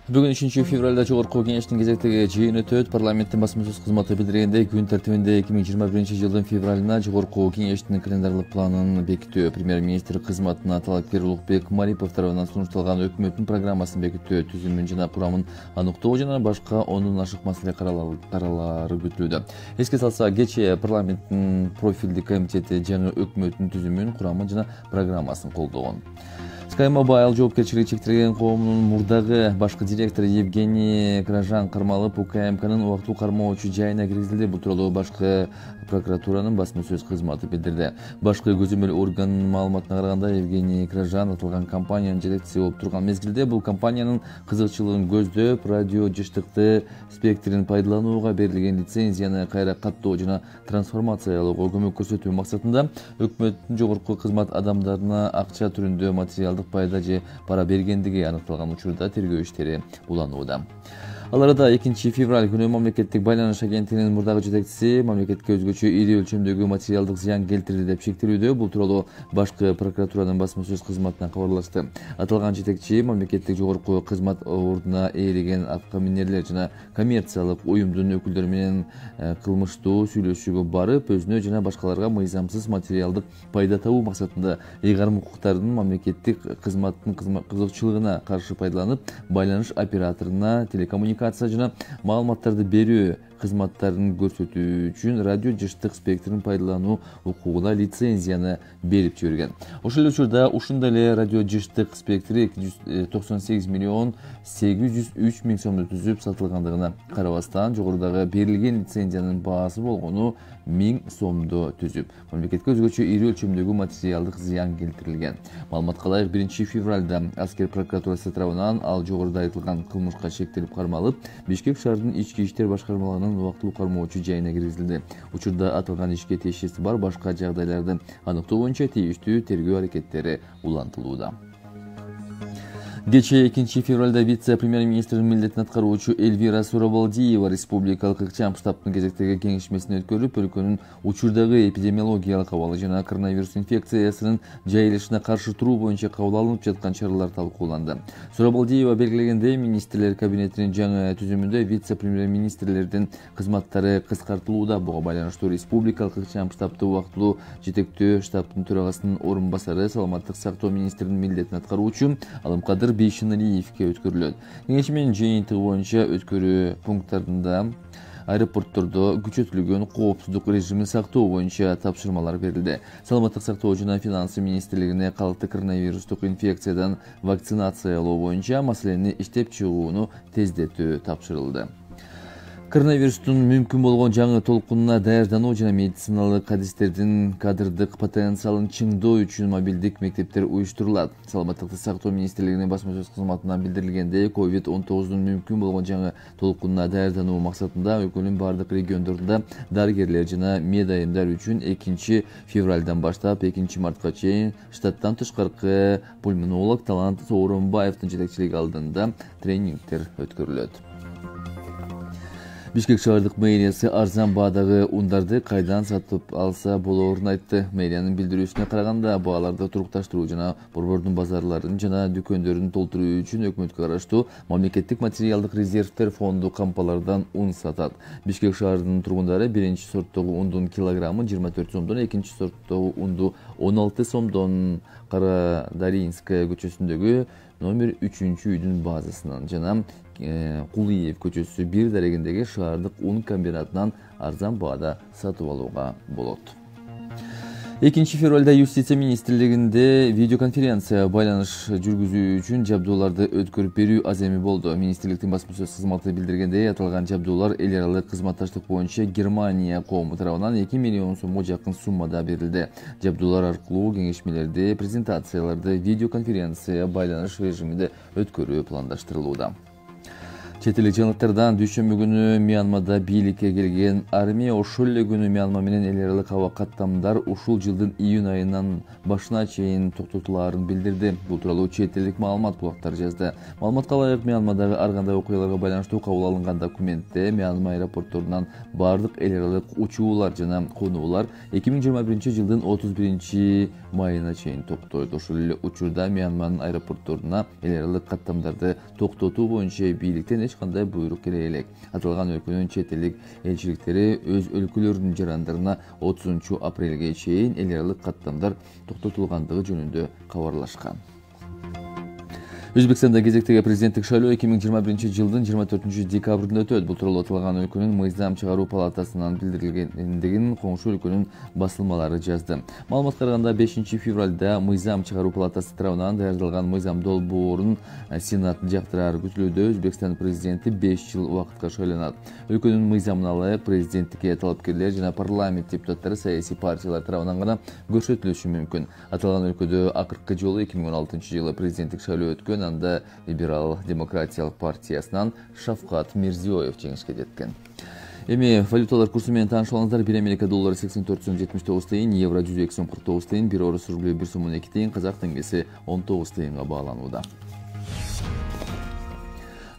Бүгүн 3-февралда жогорку кеңештин кезектеги жыйыны өтөт. Парламенттин басма-сөз кызматы билдиргендей, күн тартибинде 2021-жылдын февралына жогорку кеңештин календарлык планын бекитүү, премьер-министр кызматына талапкер Улукбек Марипов тарабынан сунушталган өкмөттүн программасын бекитүү, түзүмүн жана курамын аныктоо жана башка 10 ашык маселе каралары күтүлүүдө. Эске салса, кечээ парламенттин профилдик комитети жана өкмөттүн түзүмүн, курамын жана программасын колдогон. Sky Mobile жоопкерчилиги чектелген коомунун мурдагы башкы директору Евгений Кражан кармалып, УКМКнын убактылуу кармоочу жайына киргизилди. Бул тууралуу башкы прокуратуранын басма-сөз кызматы билдирди. Башкы көзөмөл органынын маалыматына караганда, Евгений Кражан аталган компаниянын жетекчиси болуп турган мезгилде бул компаниянын кызыкчылыгын көздөп, радио жыштыкты спектрин пайдаланууга берилген лицензияны кайра каттоо жана трансформациялоого көмөк көрсөтүү максатында өкмөттүн жогорку кызмат адамдарына акча түрүндө материалдык пайда же пара бергендиги аныкталган учурда тергөө иштери уланууда. Ал арада 2-февраль күнү мамлекеттик байланыш агенттигинин мурдагы жетекчиси мамлекетке өзгөчө ири өлчөмдөгү материалдык зыян келтирди деп шектелүүдө. Бул тууралуу башкы прокуратуранын басма-сөз кызматына кабарлашты. Аталган жетекчи мамлекеттик жогорку кызмат ордуна ээлеген аткаминерлер жана коммерциялык уюмдун өкүлдөрү менен кылмыштуу сүйлөшүүгө барып, өзүнө жана башкаларга мыйзамсыз материалдык пайда табуу максатында ыйгарым укуктардын мамлекеттик кызматтын кызыкчылыгына каршы пайдаланып, байланыш операторуна телекоммуникация жана маалыматтарды берүү кызматтарын көрсөтүү үчүн радио жыштык спектрин пайдалануу укугуна лицензияны берип жиберген. Ошол эле учурда ушундай эле радио жыштык спектри 298 миллион 803 миң сомдо түзүп сатылгандыгына карабастан, жогорудагы берилген лицензиянын баасы болгону 1000 сомдо түзүп, мамлекетке өзгөчө ири өлчөмдөгү материалдык зыян келтирилген. Маалыматка ылайык 1-февралда аскер прокуратурасы тарабынан ал жогоруда айтылган кылмышка шектелип кармалып, Бишкек шаарынын ички иштер башкармалыгынын убактылуу кармоочу жайына киргизилди. Учурда аталган ишке тиешеси бар башка жагдайларды аныктоо боюнча тийиштүү тергөө аракеттери улантылууда. Кечээ 2 февралда вице-премьер-министрдин милдетин аткаруучу Эльвира Сурабалдиева республикалык ыкчам штабтын кезектеги кеңешмесин өткөрүп, өлкөнүн учурдагы эпидемиологиялык абалы жана коронавирус инфекциясынын жайылышына каршы туруу боюнча кабыл алынып жаткан чаралар талкууланды. Сурабалдиева белгилегендей, министрлер кабинетинин жаңы түзүмүндө вице-премьер-министрлердин кызматтары кыскартылууда. Буга байланыштуу республикалык ыкчам штабты убактылуу жетектөө штабтын төрагасынын орун басары саламаттык сактоо министринин милдетин аткаруучу Алымкадыр Бейшиналиевке өткөрүлөт. Кеңешменин жыйынтыгы боюнча өткөрүү пункттарында аэропорттордо күчөтүлгөн коопсуздук режимин сактоо боюнча тапшырмалар берилди. Саламаттык сактоо жана финансы министрлигине калкты коронавирустук инфекциядан вакцинациялоо боюнча маселени иштеп чыгууну тездетүү тапшырылды. Коронавирустун мүмкүн болгон жаңы толкунуна даярдануу жана медициналык адистердин кадрдык потенциалын чыңдоо үчүн мобилдик мектептер уюштурулат. Саламаттыкты сактоо министрлигинин басма сөз кызматынан билдирилгендей, COVID-19 мүмкүн болгон жаңы толкунуна даярдануу максатында өлкөнүн бардык региондорунда дарыгерлер жана медайымдар үчүн 2 февралдан баштап 2 мартка чейин штаттан тышкаркы пульмонолог Талант Сооронбаевдин жетекчилиги алдында тренингдер өткөрүлөт. Бишкек шаардык мэриясы арзан баадагы ундарды кайдан сатып алса болоорун айтты. Мэриянын билдирүүсүнө караганда, бааларды турукташтыруу жана борбордун базарларын жана дүкөндөрүн толтуруу үчүн өкмөткө караштуу мамлекеттик материалдык резервдер фонду кампалардан ун сатат. Бишкек шаарынын тургундары биринчи сорттогу ундун килограммын 24 сомдон, экинчи сорттогу унду 16 сомдон Карадаринская көчөсүндөгү номер 3-үйдүн базасынан жана Кулиев көчөсү 1 дарегиндеги шаардык ун комбинатынан арзан баада сатып алууга болот. 2 февралда Юстиция министрлигинде видеоконференция байланыш жүргүзүү үчүн жабдууларды өткөрүп берүү аз эми болду. Министрликтин басма сөз кызматы билдиргендей, аталган жабдуулар эл аралык кызматташтык боюнча Германия коому тарабынан 2 миллион сомго жакын суммада берилди. Жабдуулар аркылуу кеңешмелерди, презентацияларды видеоконференция байланыш режиминде өткөрүү пландаштырылууда. Чет элдик жаңылыктардан дүйшөмбү күнү Мьянмада бийликке келген армия ошол эле күнү Мьянма менен эл аралык аба каттамдар ушул жылдын июнь айынан башына чейин токтотулаарын билдирди. Бул тууралуу чет элдик маалымат булактары жазды. Маалыматка ылайык, Мьянмадагы ар кандай окуяларга байланыштуу кабыл алынган документте Мьянма аэропортторунан бардык эл аралык учуулар жана конуулар 2021 жылдын 31 майына чейин токтойт. Ошол эле учурда Мьянманын аэропортторуна эл аралык каттамдарды токтотуу боюнча бийликтен эч кандай буйрук керек элек. Аталган өлкөнүн чет элдик элчиликтери өз өлкөлөрүнүн жарандарына 30 апрелге чейин эл аралык каттамдар токтотулгандыгы жөнүндө кабарлашкан. Өзбекстанда кезектеги президенттик шайлоо 2021 жылдын 24 декабрында өтөт. Бул тууралуу аталган өлкөнүн мыйзам чыгаруу палатасынан билдирилгендигин коңшу өлкөнүн басылмалары жазды. Маалыматка караганда 5 февралда мыйзам чыгаруу палатасы тарабынан даярдалган мыйзам долбоорун Сенат жактырары күтүлүүдө. Өзбекстан президенти 5 жыл убакытка шайланат. Өлкөнүн мыйзамына ылайык президенттикке талапкерлер жана парламент депутаттары саясий партиялар тарабынан гана көрсөтүлүшү мүмкүн. Аталган өлкөдө акыркы жолу 2016 жылы президенттик шайлоо өткөн. Анда Либерал демократиялык партиясынан Шавкат Мирзиёев жеңишке жеткен. Эми валюталар курсу менен таанышып алыңыздар. 1 Америка доллары 84 сом 79 тыйын, евро 102 сом 49 тыйын, 1 орус рублю 1 сом 12 тыйын, казак теңгеси 19 тыйынга бааланууда.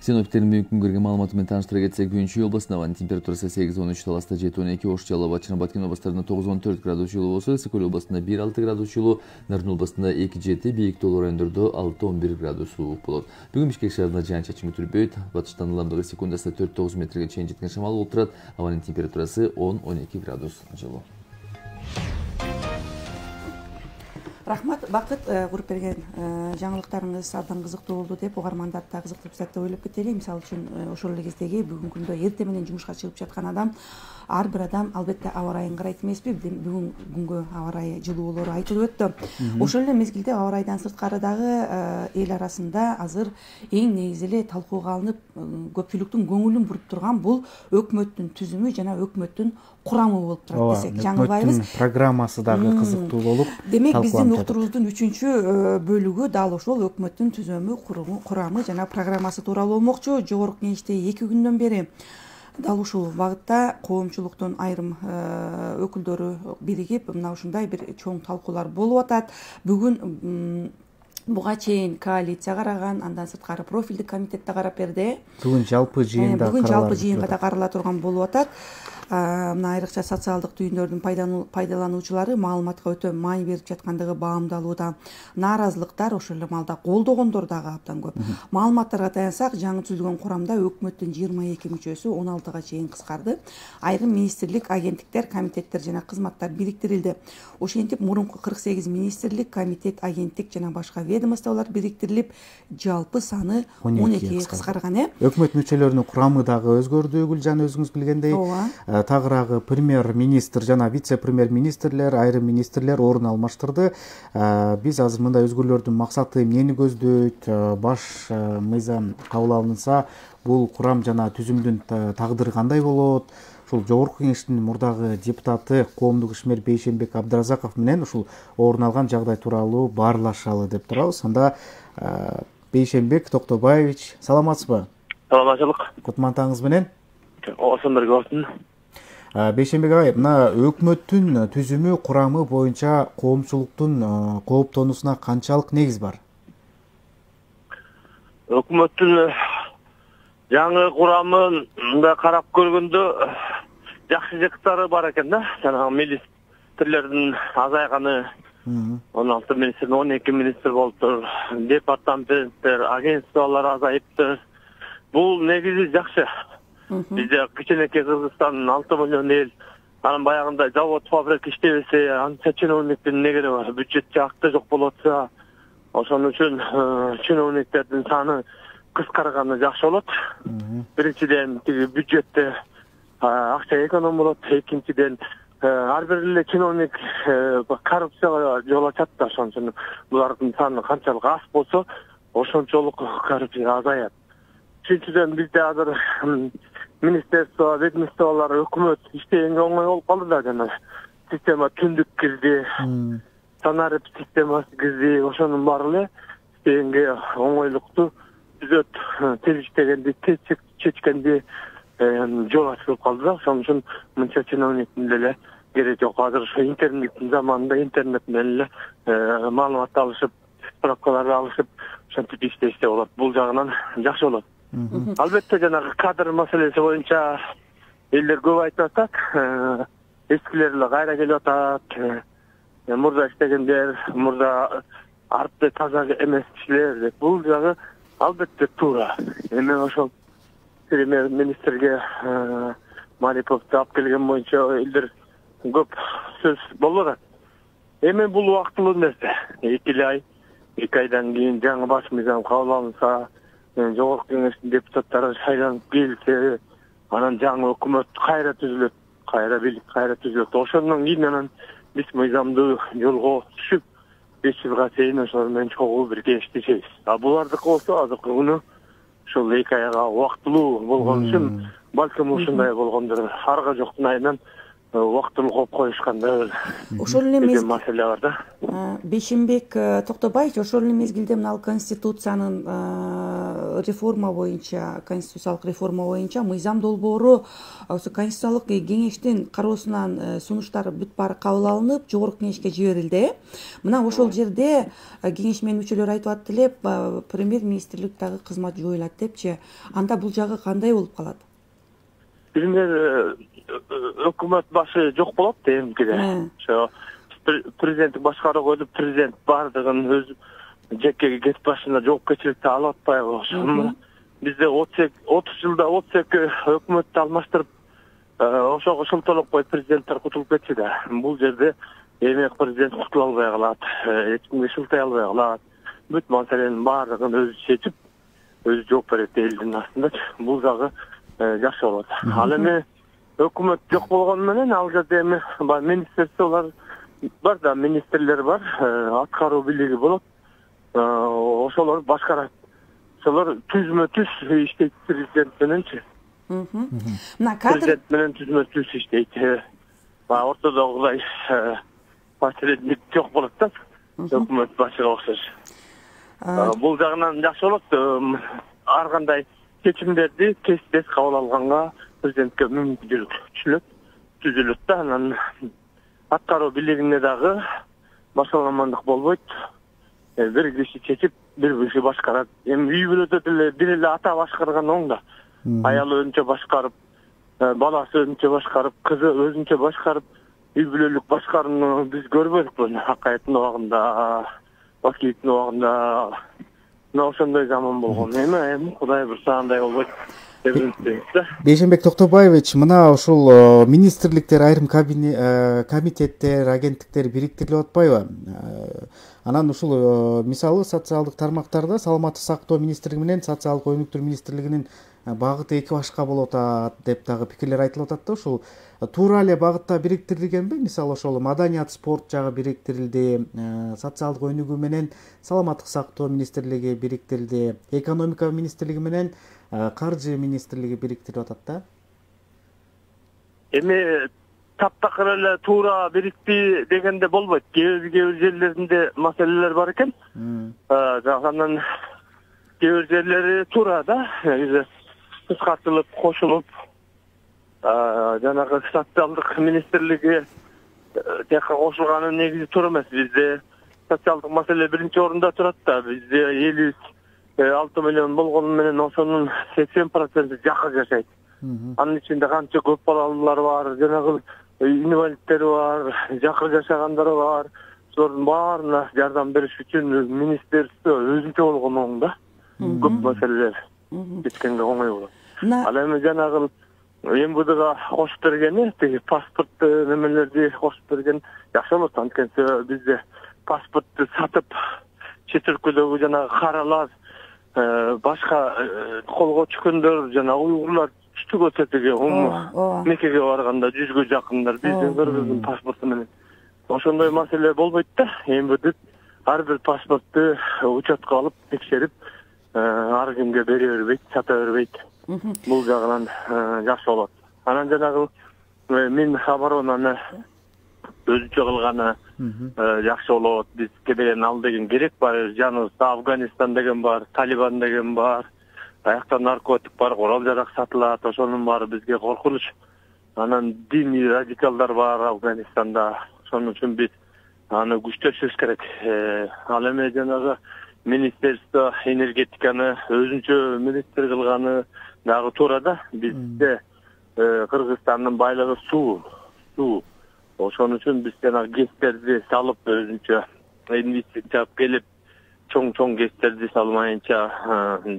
Синоптиктердин бүгүнкү күнгө кирген маалыматы менен тааныштыра кетсек, Күнчү областында ауанын температурасы 8-13, Таласта 7-12, Ош, Жалал Абад жана Баткен областарында 9-14 градус жылуу болсо, Сокөл областында 1-6 градус жылуу, Нарын областында 2-7, бийик тоолуу райондордо 6-11 градус суук болот. Бүгүн Бишкек шаарында жаан-чачын күтүлбөйт. Батыштан ылдамдыгы секундасына 4-9 метрге чейин жеткен шамал болуп турат. Абанын температурасы 10-12 градус жылуу. Рахмат, бакыт куруп берген жаңылыктарыңыз абдан кызыктуу болду деп, угармандарды да кызыктырып деп ойлоп кетели. Мисалы үчүн ошол эле кездеги бүгүнкү күндө эрте менен жумушка чыгып жаткан адам, ар бир адам албетте аба ырайын карайт эмеспи? Бүгүн күнгө аба ырайы жылуу болоору айтылып өттү. Ошол эле мезгилде аба ырайдан сырткары дагы эл арасында азыр эң негизи эле талкууга алынып, көпчүлүктүн көңүлүн буруп турган бул өкмөттүн түзүмү жана өкмөттүн курамы болуп турат десек жаңылбайбыз. Өкмөттүн программасы дагы кызыктуу болуп, демек биздин уктуруубуздун 3 бөлүгү дал ошол өкмөттүн түзүмү, курамы жана программасы тууралуу болмокчу. Жогорку Кеңеште 2 күндөн бери дал ушул багытта коомчулуктун айрым өкүлдөрү биригип, мына ушундай бир чоң талкуулар болуп атат. Бүгүн буга чейин коалиция караган, андан сырткары профилдик комитет да карап берди. Бүгүн жалпы жыйында да карала турган болуп атат. Мына айрыкча социалдык түйүндөрдүн пайдалануучулары маалыматка өтө маани берип жаткандыгы баамдалууда. Нааразылыктар ошол эле маалда колдогондор дагы абдан көп. Маалыматтарга таянсак, жаңы түзүлгөн курамда өкмөттүн 22 мүчөсү 16га чейин кыскарды. Айрым министрлик, агенттиктер, комитеттер жана кызматтар бириктирилди. Ошентип мурунку 48 министрлик, комитет, агенттик жана башка ведомстволор бириктирилип, жалпы саны 12ге кыскарган. Өкмөт мүчөлөрүнүн курамы дагы өзгөрдү, Гүлжан, өзүңүз билгендей. Тагыраагы премьер-министр жана вице-премьер-министрлер, айрым министрлер орун алмаштырды. Биз азыр мындай өзгөрүүлөрдүн максаты эмнени көздөйт? Баш мыйзам кабыл алынса, бул курам жана түзүмдүн тагдыры кандай болот? Ушул жогорку кеңештин мурдагы депутаты коомдук ишмер Бейшенбек Абдыразаков менен ушул орун алган жагдай тууралуу баарлашалы деп турабыз. Анда Бейшенбек Токтобаевич, саламатсызбы? Саламатчылык. Кутмантаңыз менен. Осондорго болсун. Бейшенбек агай, мына өкмөттүн түзүмү, курамы боюнча коомчулуктун кооптонуусуна канчалык негиз бар? Өкмөттүн жаңы курамын карап көргөндө жакшы жактары бар экен да. Жанагы министрлердин азайганы, 16 министр, 12 министр болуптур, департаменттер, агентстволор азайыптыр. Бул негизи жакшы. Бизде кичинекей Кыргызстан 6 миллион эл, анан баягындай завод, фабрика иштебесе, анча чиновниктин негери бар, бюджет жакты жок болот атса, ошон үчүн чиновниктердин саны кыскарганы жакшы болот. Биринчиден тиги бюджетте акча эконом болот, экинчиден ар бир эле чиновник коррупцияга жол ачат да, ошон үчүн булардын саны канчалык аз болсо, ошончолук коррупция азаят. Үчүнчүдөн бизде азыр министерство, ведомстволор, өкмөт иштегенге оңой болуп калды да, жана система түндүк кирди, санарип системасы кирди, ошонун баары эле иштегенге оңойлукту түзөт, тез иштегенди, тез чечкенди жол ачылып калды да. Ошон үчүн мынча чиновниктин деле кереги жок. Азыр ошо интернеттин заманында интернет менен эле маалымат алышып, справкаларды алышып, ошентип иштешсе болот. Бул жагынан жакшы болот. Албетте жанагы кадр маселеси боюнча элдер көп айтып атат. Эскилер эле кайра келип атат. Мурда иштегендер, мурда арты таза эмес кишилер деп. Бул жагы албетте туура. Эми ошол премьер-министрге Мариповду алып келген боюнча элдер көп сөз болуп атат. Эми бул убактылуу нерсе. 2 айдан кийин жаңы баш мыйзам кабыл алынса, жогорку кеңештин депутаттары шайланып келсе, анан жаңы өкмөт кайра түзүлөт, кайра бийлик кайра түзүлөт. Ошондон кийин анан биз мыйзамдуу жолго түшүп, 5 жылга чейин ошол менен чогуу бирге иштешебиз. Булардыкы болсо азыркы күнү ушул 2 айга убактылуу болгон үчүн балким ушундай болгондор. Арга жоктун айынан убактылуу коюп коюшканда ошол эле маселе бар да. Бейшенбек Токтобаевич, ошол эле мезгилде мына конституциянын реформа боюнча, конституциялык реформа боюнча мыйзам долбоору ошо конституциялык кеңештин кароосунан сунуштары бүт баары кабыл алынып, жогорку кеңешке жиберилди. Мына ошол жерде кеңеш менен мүчөлөр айтып атты эле, премьер-министрлик дагы кызмат жоюлат депчи. Анда бул жагы кандай болуп калат? Өкмөт башы жок болот эмкиде. Ошо президенттик башкаруу коюлуп, президент баардыгын өз жеке кет башына жоопкерчиликти алып атпайбы? Ошо бизде 30 жылда 32 өкмөттү алмаштырып, ошого шылталап коюп президенттер кутулуп кетти да. Бул жерде эмек президент кутула албай калат, эч кимге шылтай албай калат. Бүт маселенин баардыгын өзү чечип, өзү жооп берет элдин астында. Бул дагы жакшы болот. Ал эми өкмөт жок болгону менен ал жерде эми министрлер бар да, министрлер бар, аткаруу бийлиги болот. Ошолор башкарат. Ошолор түзмө-түз иштейт президент мененчи. Мына кадр президент менен түзмө-түз иштейт. Ортодогудай посредник жок болот да. Өкмөт башыга окшош. Бул жагынан жакшы болот. Ар кандай чечимдерди тез кабыл алганга президентке мүмкүнчүлүк түзүлөт да. Анан аткаруу бийлигине дагы башаламандык болбойт. бир киши чечип бир киши башкарат. Эми үй бүлөдө деле бир эле ата башкарган оң да. Аялы өзүнчө башкарып, баласы өзүнчө башкарып, кызы өзүнчө башкарып, үй бүлөлүк башкарууну биз көрбөдүк бул Акаевдин убагында, Бакиевдин убагында. Мына ошондой заман болгон. Эми Кудай бурса андай болбойт. Бейшенбек Токтобаевич, мына ушул министрликтер, айрым комитеттер, агенттиктер бириктирилип атпайбы? Анан ушул мисалы социалдык тармактарда саламаттык сактоо министрлиги менен социалдык өнүктүрүү министрлигинин багыты эки башка болуп атат деп дагы пикирлер айтылып атат да. Ушул туура эле багытта бириктирилгенби? Мисалы ошол маданият, спорт жагы бириктирилди, социалдык өнүгүү менен саламаттык сактоо министрлиги бириктирилди, экономика министрлиги менен каржы министрлиги бириктирип атат да. Эми таптакыр эле туура бирикти дегенде болбойт. Кээ бир жерлеринде маселелер бар экен. Анан кээ бир жерлери туура да, кыскартылып, кошулуп, жанагы социалдык министрлиги текка кошулганы негизи туура эмес. Бизде социалдык маселе биринчи орунда турат да. Бизде 56 миллион болгону менен ошонун 80% жакыр жашайт. Анын ичинде канча көп балалуулар бар, жанагы инвалидтер бар, жакыр жашагандар бар. Ошолордун баарына жардам бериш үчүн министерство өзүнчө болгон оң да. Көп маселелер кеткенге оңой болот. Ал эми жанагы МВДга кошуп бергени, тиги паспорт немелерди кошуп берген жакшы болот. Анткени бизде паспортту сатып чет өлкөдөгү жанагы каралар, башка колго түшкөндөр, жана уйгурлар түштүгө тетиге мекеге барганда 100гө жакындар биздин көргөзгөн паспорту менен. Ошондой маселе болбойт да. МВД ар бир паспортту учетко алып текшерип, ар кимге бере бербейт, сата бербейт. Бул жагынан жакшы болот. Анан жанагы Миноборонаны өзүнчө кылганы жакшы болот. Бизге деген ал деген керек бар. Жаныбызда Афганистан деген бар, Талибан деген бар. Аяктан наркотик бар, курал жарак сатылат. Ошонун баары бизге коркунуч. Анан диний радикалдар бар Афганистанда. Ошон үчүн биз аны күчтөшүбүз керек. Ал эми жанагы министерство энергетиканы өзүнчө министр кылганы дагы туура да. Бизде Кыргызстандын байлыгы суу. Ошон үчүн биз жанагы гэстерди салып өзүнчө инвестиция чыгып келип, чоң гэстерди салмайынча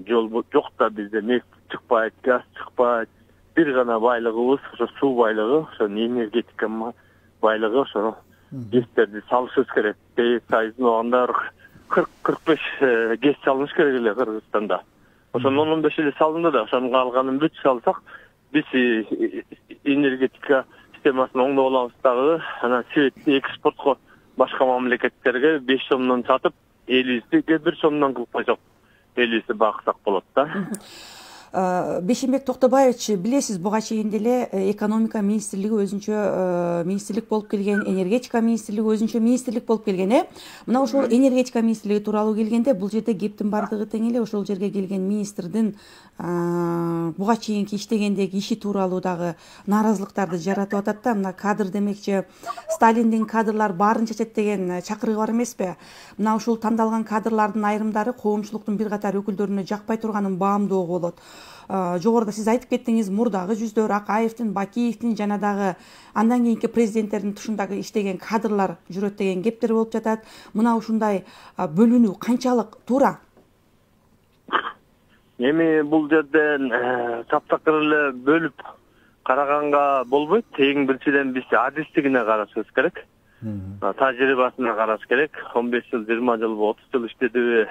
жол жок да. Бизде нефть чыкпайт, газ чыкпайт. Бир гана байлыгыбыз ошо суу байлыгы, ошо энергетика байлыгы, ошо гэстерди салышыбыз керек. Сайыздын убагында 40-45 гэс салыныш керек эле Кыргызстанда. Ошонун 15 эле салынды да. Ошонун калганын бүт салсак, биз энергетика системасын оңдоп алабыз дагы. Анан светти экспортко башка мамлекеттерге 5 сомдон сатып, 50-ге 1 сомдон кылып койсок, 50-си баксак болот да. Бейшенбек Токтобаевич, билесиз, буга чейин деле экономика министрлиги өзүнчө министрлик болуп келген, энергетика министрлиги өзүнчө министрлик болуп келген. Мына ошол энергетика министрлиги тууралуу келгенде, бул жерде кептин бардыгы тең эле ошол жерге келген министрдин буга чейинки иштегендеги иши тууралуу дагы нааразылыктарды жаратып атат да. Мына кадр демекчи, Сталиндин кадрлар баарын чечет деген чакырыгы бар эмеспи? Мына ушул тандалган кадрлардын айрымдары коомчулуктун бир катар өкүлдөрүнө жакпай турганын баамдоого болот. Жогоруда сиз айтып кеттиңиз, мурдагы жүздөр Акаевдин, Бакиевдин жана дагы андан кийинки президенттердин тушундагы иштеген кадрлар жүрөт деген кептер болуп жатат. Мына ушундай бөлүнүү канчалык туура? Эми бул жерден таптакыр эле бөлүп караганга болбойт. Эң биринчиден биз адистигине карашыбыз керек. Тажрыйбасына караш керек. 15 жыл, 20 жыл, 30 жыл иштедиби?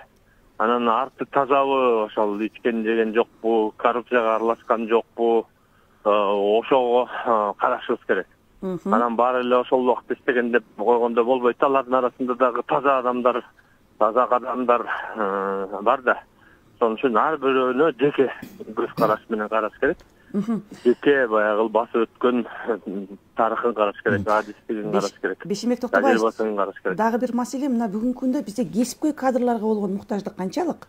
Анан арты тазабы, ошол ичкен жеген жокпу, коррупцияга аралашкан жокпу? Ошого карашыбыз керек. Анан баары эле ошол убакта иштеген деп койгондо болбойт. Алардын арасында дагы таза адамдар бар да. Ошон үчүн ар бирөөнө жеке көз караш менен караш керек. Жеке баягы басып өткөн тарыхын караш керек, адистигин караш керек. Бейшенбек Токтобаевич, дагы бир маселе, мына бүгүнкү күндө бизде кесипкөй кадрларга болгон муктаждык канчалык?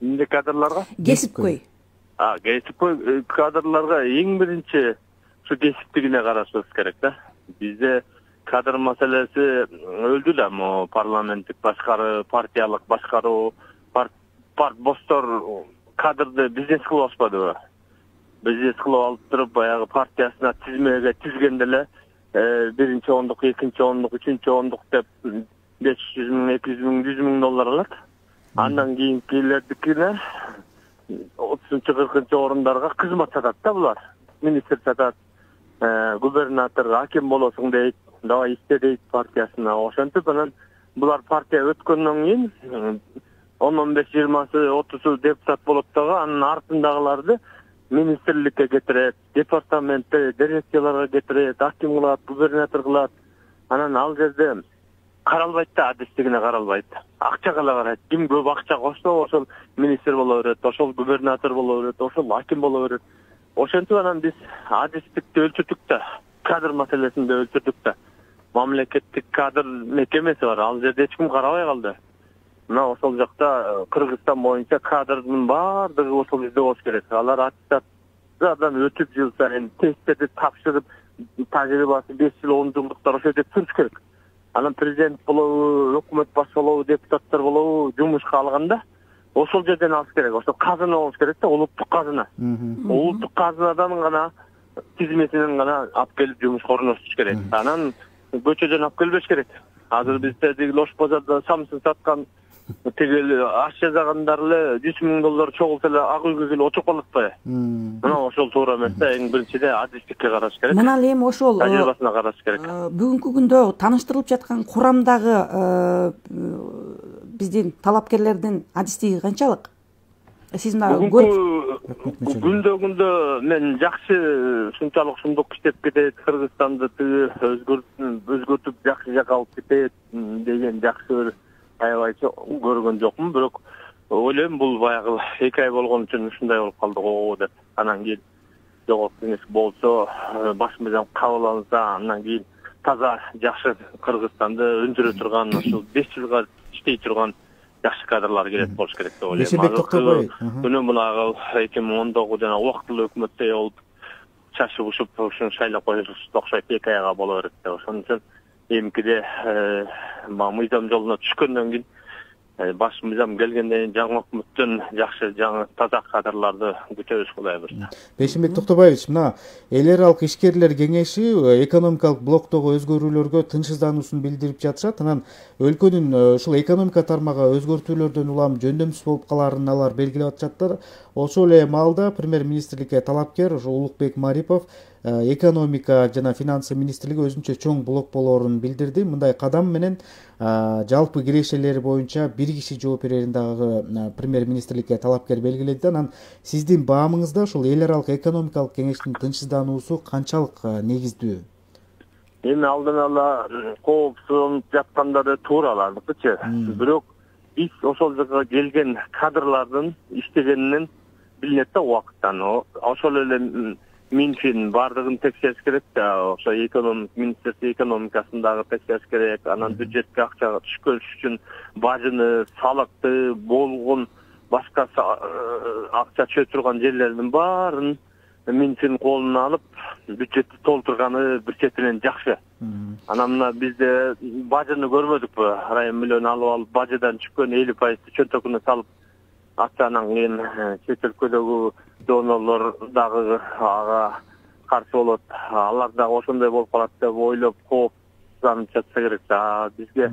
Эмне кадрларга? Кесипкөй. Кесипкөй кадрларга эң биринчи ушу кесиптигине карашыбыз керек да. Бизде кадр маселеси өлдү да, мо парламенттик башкаруу, партиялык башкаруу, бостор кадрды бизнес кылып алышпадыбы? Бизнес кылып алып туруп, баягы партиясына тизмеге тизгенде эле биринчи ондук, экинчи ондук, үчүнчү ондук деп 500 миң, 200 миң, 100 миң доллар алат. Андан кийинкилердикине 30-40 орундарга кызмат сатат да булар. Министр сатат, губернатор, аким болосуң дейт, давай исте дейт партиясына. Ошентип анан булар партия өткөндөн кийин 10-15-20-сы 30-ы депутат болот дагы, анын артындагыларды министрликке кетирет, департаментте дирекцияларга кетирет, аким кылат, губернатор кылат. Анан ал жерде каралбайт да, адистигине каралбайт. Акчага эле карайт. Ким көп акча кошсо, ошол министр боло берет, ошол губернатор боло берет, ошол аким боло берет. Ошентип анан биз адистикти өлчүрдүк да, кадр маселесинде өлчүрдүк да. Мамлекеттик кадр мекемеси бар, ал жерде эч ким карабай калды. Мына ошол жакта Кыргызстан боюнча кадрдын баардыгы ошол жерде болуш керек. Алар аттестациядан өтүп жыл сайын тесттерди тапшырып, тажрыйбасы 5 жыл 10 жылдыктар ошол жерде туруш керек. Анан президент болобу, өкмөт баш болобу, депутаттар болобу жумушка алганда ошол жерден алыш керек. Ошол казына болуш керек да, улуттук казына. Улуттук казынадан гана тизмесинен гана алып келип жумушка орноштуруш керек. Анан көчөдөн алып келбеш керек. Азыр бизде тиги Лош базарда самсын саткан тиги аш жасагандар эле 100 миң доллар чогулса эле ак үйгө келип отуруп калат атпайбы? Мына ошол туура эмес да. Эң биринчиде адистикке караш керек. Мына эми ошол тажрыйбасына караш керек. Бүгүнкү күндө таныштырылып жаткан курамдагы биздин талапкерлердин адистиги канчалык? Сиз мына күндө мен жакшы ушунчалык сумдук иштеп кетет, Кыргызстанды өзгөртүп жакшы жака алып кетет деген жакшы бир аябайчы көргөн жокмун. Бирок ойлойм бул баягы 2 ай болгон үчүн ушундай болуп калды го деп. Анан кийин жогорку кеңеш болсо, баш мыйзам кабыл алынса, андан кийин таза жакшы Кыргызстанды өндүрө турган, ушул 5 жылга иштей турган жакшы кадрлар керек болуш керек деп ойлойм. Күнү мунагы 2019 жана убактылуу өкмөттөй болуп чачып ушуп ушуну шайлап коюш окшойт 2 айга боло берет деп. Ошон үчүн эмкиде мыйзам жолуна түшкөндөн кийин баш мыйзам келгенден кийин жаңы өкмөттөн жакшы жаңы таза кадрларды күтөбүз Кудай буйрса. Бейшенбек Токтобаевич, мына эл аралык ишкерлер кеңеши экономикалык блоктогу өзгөрүүлөргө тынчсыздануусун билдирип жатышат. Анан өлкөнүн ушул экономика тармагы өзгөртүүлөрдөн улам жөндөмсүз болуп каларын алар белгилеп атышаттыр. Ошол эле маалда премьер-министрликке талапкер Улукбек Марипов экономика жана финансы министрлиги өзүнчө чоң блок болоорун билдирди. Мындай кадам менен жалпы кирешелери боюнча бир киши жооп берерин дагы премьер-министрликке талапкер белгиледи. Анан сиздин баамыңызда ушул эл аралык экономикалык кеңештин тынчсыздануусу канчалык негиздүү? Эми алдын ала коопсузнуп жаткандары туура алардыкычы. Бирок биз ошол жерге келген кадрлардын иштегенинен билинет да убакыттан. Ошол эле Минфин бардыгын текшериш керек да, ошо министрлик экономикасындагы текшериш керек. Анан бюджетке акча түшкөн үчүн бажыны, салыкты, болгон башка акча чөй турган жерлердин баарын Минфин колуна алып, бюджетти толтурганы бир четинен жакшы. Анан мына бизде бажыны көрмөдүкпү? Район миллион алып бажыдан түшкөн 50% чөнтөгүнө салып, акчанан кийин чет өлкөдөгү донорлор дагы ага каршы болот. Алар дагы ошондой болуп калат деп ойлоп коопсузданып жатса керек да. Бизге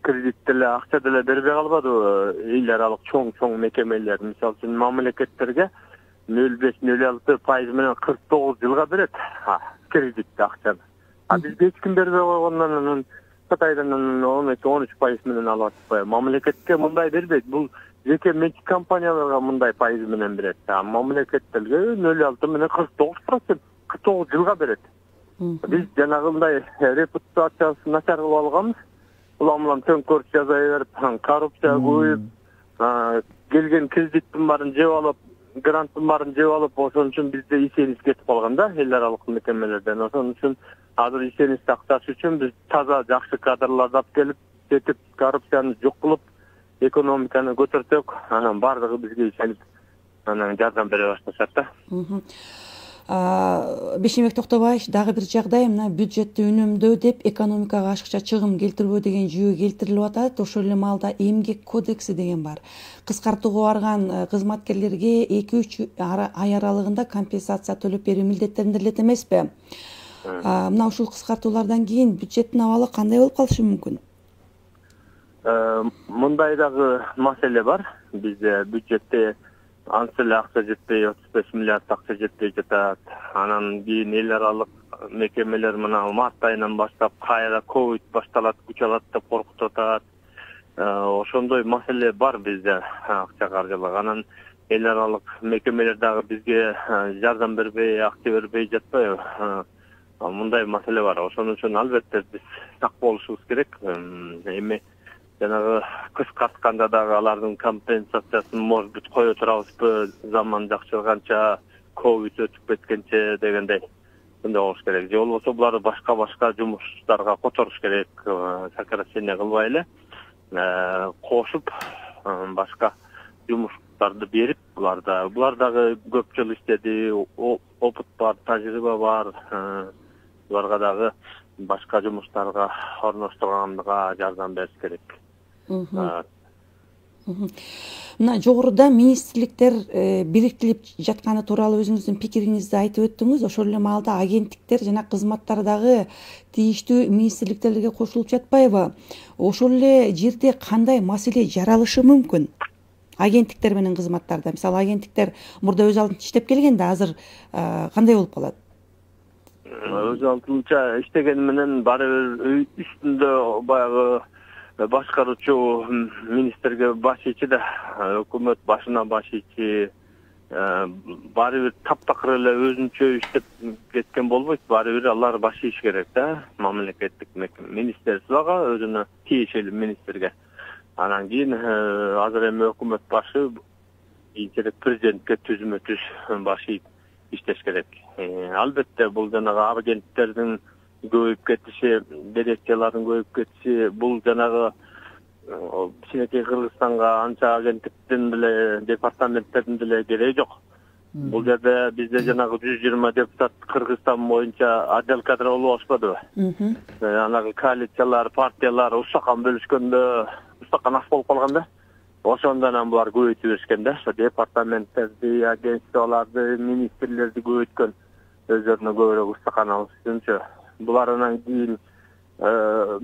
кредит деле акча деле бербей калбадыбы эл аралык чоң мекемелер? Мисалы үчүн мамлекеттерге 0,5-0,6% менен 49 жылга берет кредитти акчаны. Бизге эч ким бербей койгондон анан Кытайдан 12-13% менен алып атпайбы? Мамлекетке мындай бербейт. Бул жеке менчик компанияларга мындай пайыз менен берет. Мамлекеттерге 0,6 менен 49%, 49 жылга берет. Биз жанагындай репутациясы начар кылып алганбыз. Улам төңкөрүш жасай берип, коррупция көбөйүп, келген кредиттин баарын жеп алып, гранттын баарын жеп алып, ошон үчүн бизде ишенич кетип калган да эл аралык мекемелерден. Ошон үчүн азыр ишенич сакташ үчүн биз таза жакшы кадрларды алып келип, жетип коррупцияны жок кылып, экономиканы көтөрсөк, анан бардыгы бизге ишенип, анан жардам бере башташат да. Бейшенбек Токтобаевич, дагы бир жагдай мына бюджетти үнөмдөө деп экономикага ашыкча чыгым келтирбөө деген жүйө келтирилип атат. Ошол эле маалда эмгек кодекси деген бар. Кыскартууга барган кызматкерлерге 2-3 ай аралыгында компенсация төлөп берүү милдеттендирилет эмеспи? Мына ушул кыскартуулардан кийин бюджеттин абалы кандай болуп калышы мүмкүн? Мындай дагы маселе бар. Бизде бюджетте анча эле акча жетпей, 35 миллиард акча жетпей жатат. Анан кийин эл аралык мекемелер мына март айынан баштап кайра ковид башталат, күч алат деп коркутуп атат. Ошондой маселе бар бизде, акча каржылык. Анан эл аралык мекемелер дагы бизге жардам бербей, акча бербей жатпайбы? Мындай маселе бар. Ошон үчүн албетте биз сак болушубуз керек. Эми жанагы кыскартканда дагы алардын компенсациясын может быть кое турабызбы, заман жакшырганча, ковид өтүп кеткенче дегендей. Мындай болуш керек. Же болбосо буларды башка жумуштарга которуш керек, сокращение кылбай эле, кошуп башка жумуштарды берип, булар дагы көп жыл иштеди, опыт бар, тажрыйба бар. Буларга дагы башка жумуштарга орноштурганга жардам бериш керек. Мына жогоруда министрликтер бириктирип жатканы тууралуу өзүңүздүн пикириңизди айтып өттүңүз. Ошол эле маалда агенттиктер жана кызматтар дагы тийиштүү министрликтерге кошулуп жатпайбы? Ошол эле жерде кандай маселе жаралышы мүмкүн? Агенттиктер менен кызматтарда, мисалы агенттиктер мурда өз алдынча иштеп келгенде азыр кандай болуп калат? Өз алдынча иштеген менен баары бир үстүндө баягы башкаруучу министрге баш ичи да, өкмөт башына баш ичи, баары бир таптакыр эле өзүнчө иштеп кеткен болбойт. Баары бир алар баш иш керек да, мамлекеттик министерствого, өзүнө тиешелүү министрге. Анан кийин азыр эми өкмөт башы кийинчерээк президентке түзмө-түз баш ийип иштеш керек. Албетте бул жанагы агенттердин көбөйүп кетиши, дирекциялардын көбөйүп кетиши, бул жанагы кичинекей Кыргызстанга анча агенттиктин деле, департаменттердин деле кереги жок. Бул жерде бизде жанагы 120 депутат Кыргызстан боюнча отдел кадр болуп алышпадыбы? Анагы коалициялар, партиялар устакан бөлүшкөндө, устакан аш болуп калганда, ошондон булар көбөйтүп беришкен да, департаменттерди, агентстволорду, министрлерди көбөйткөн, өздөрүнө көбүрөөк устакан алыш үчүнчү. Булар анан кийин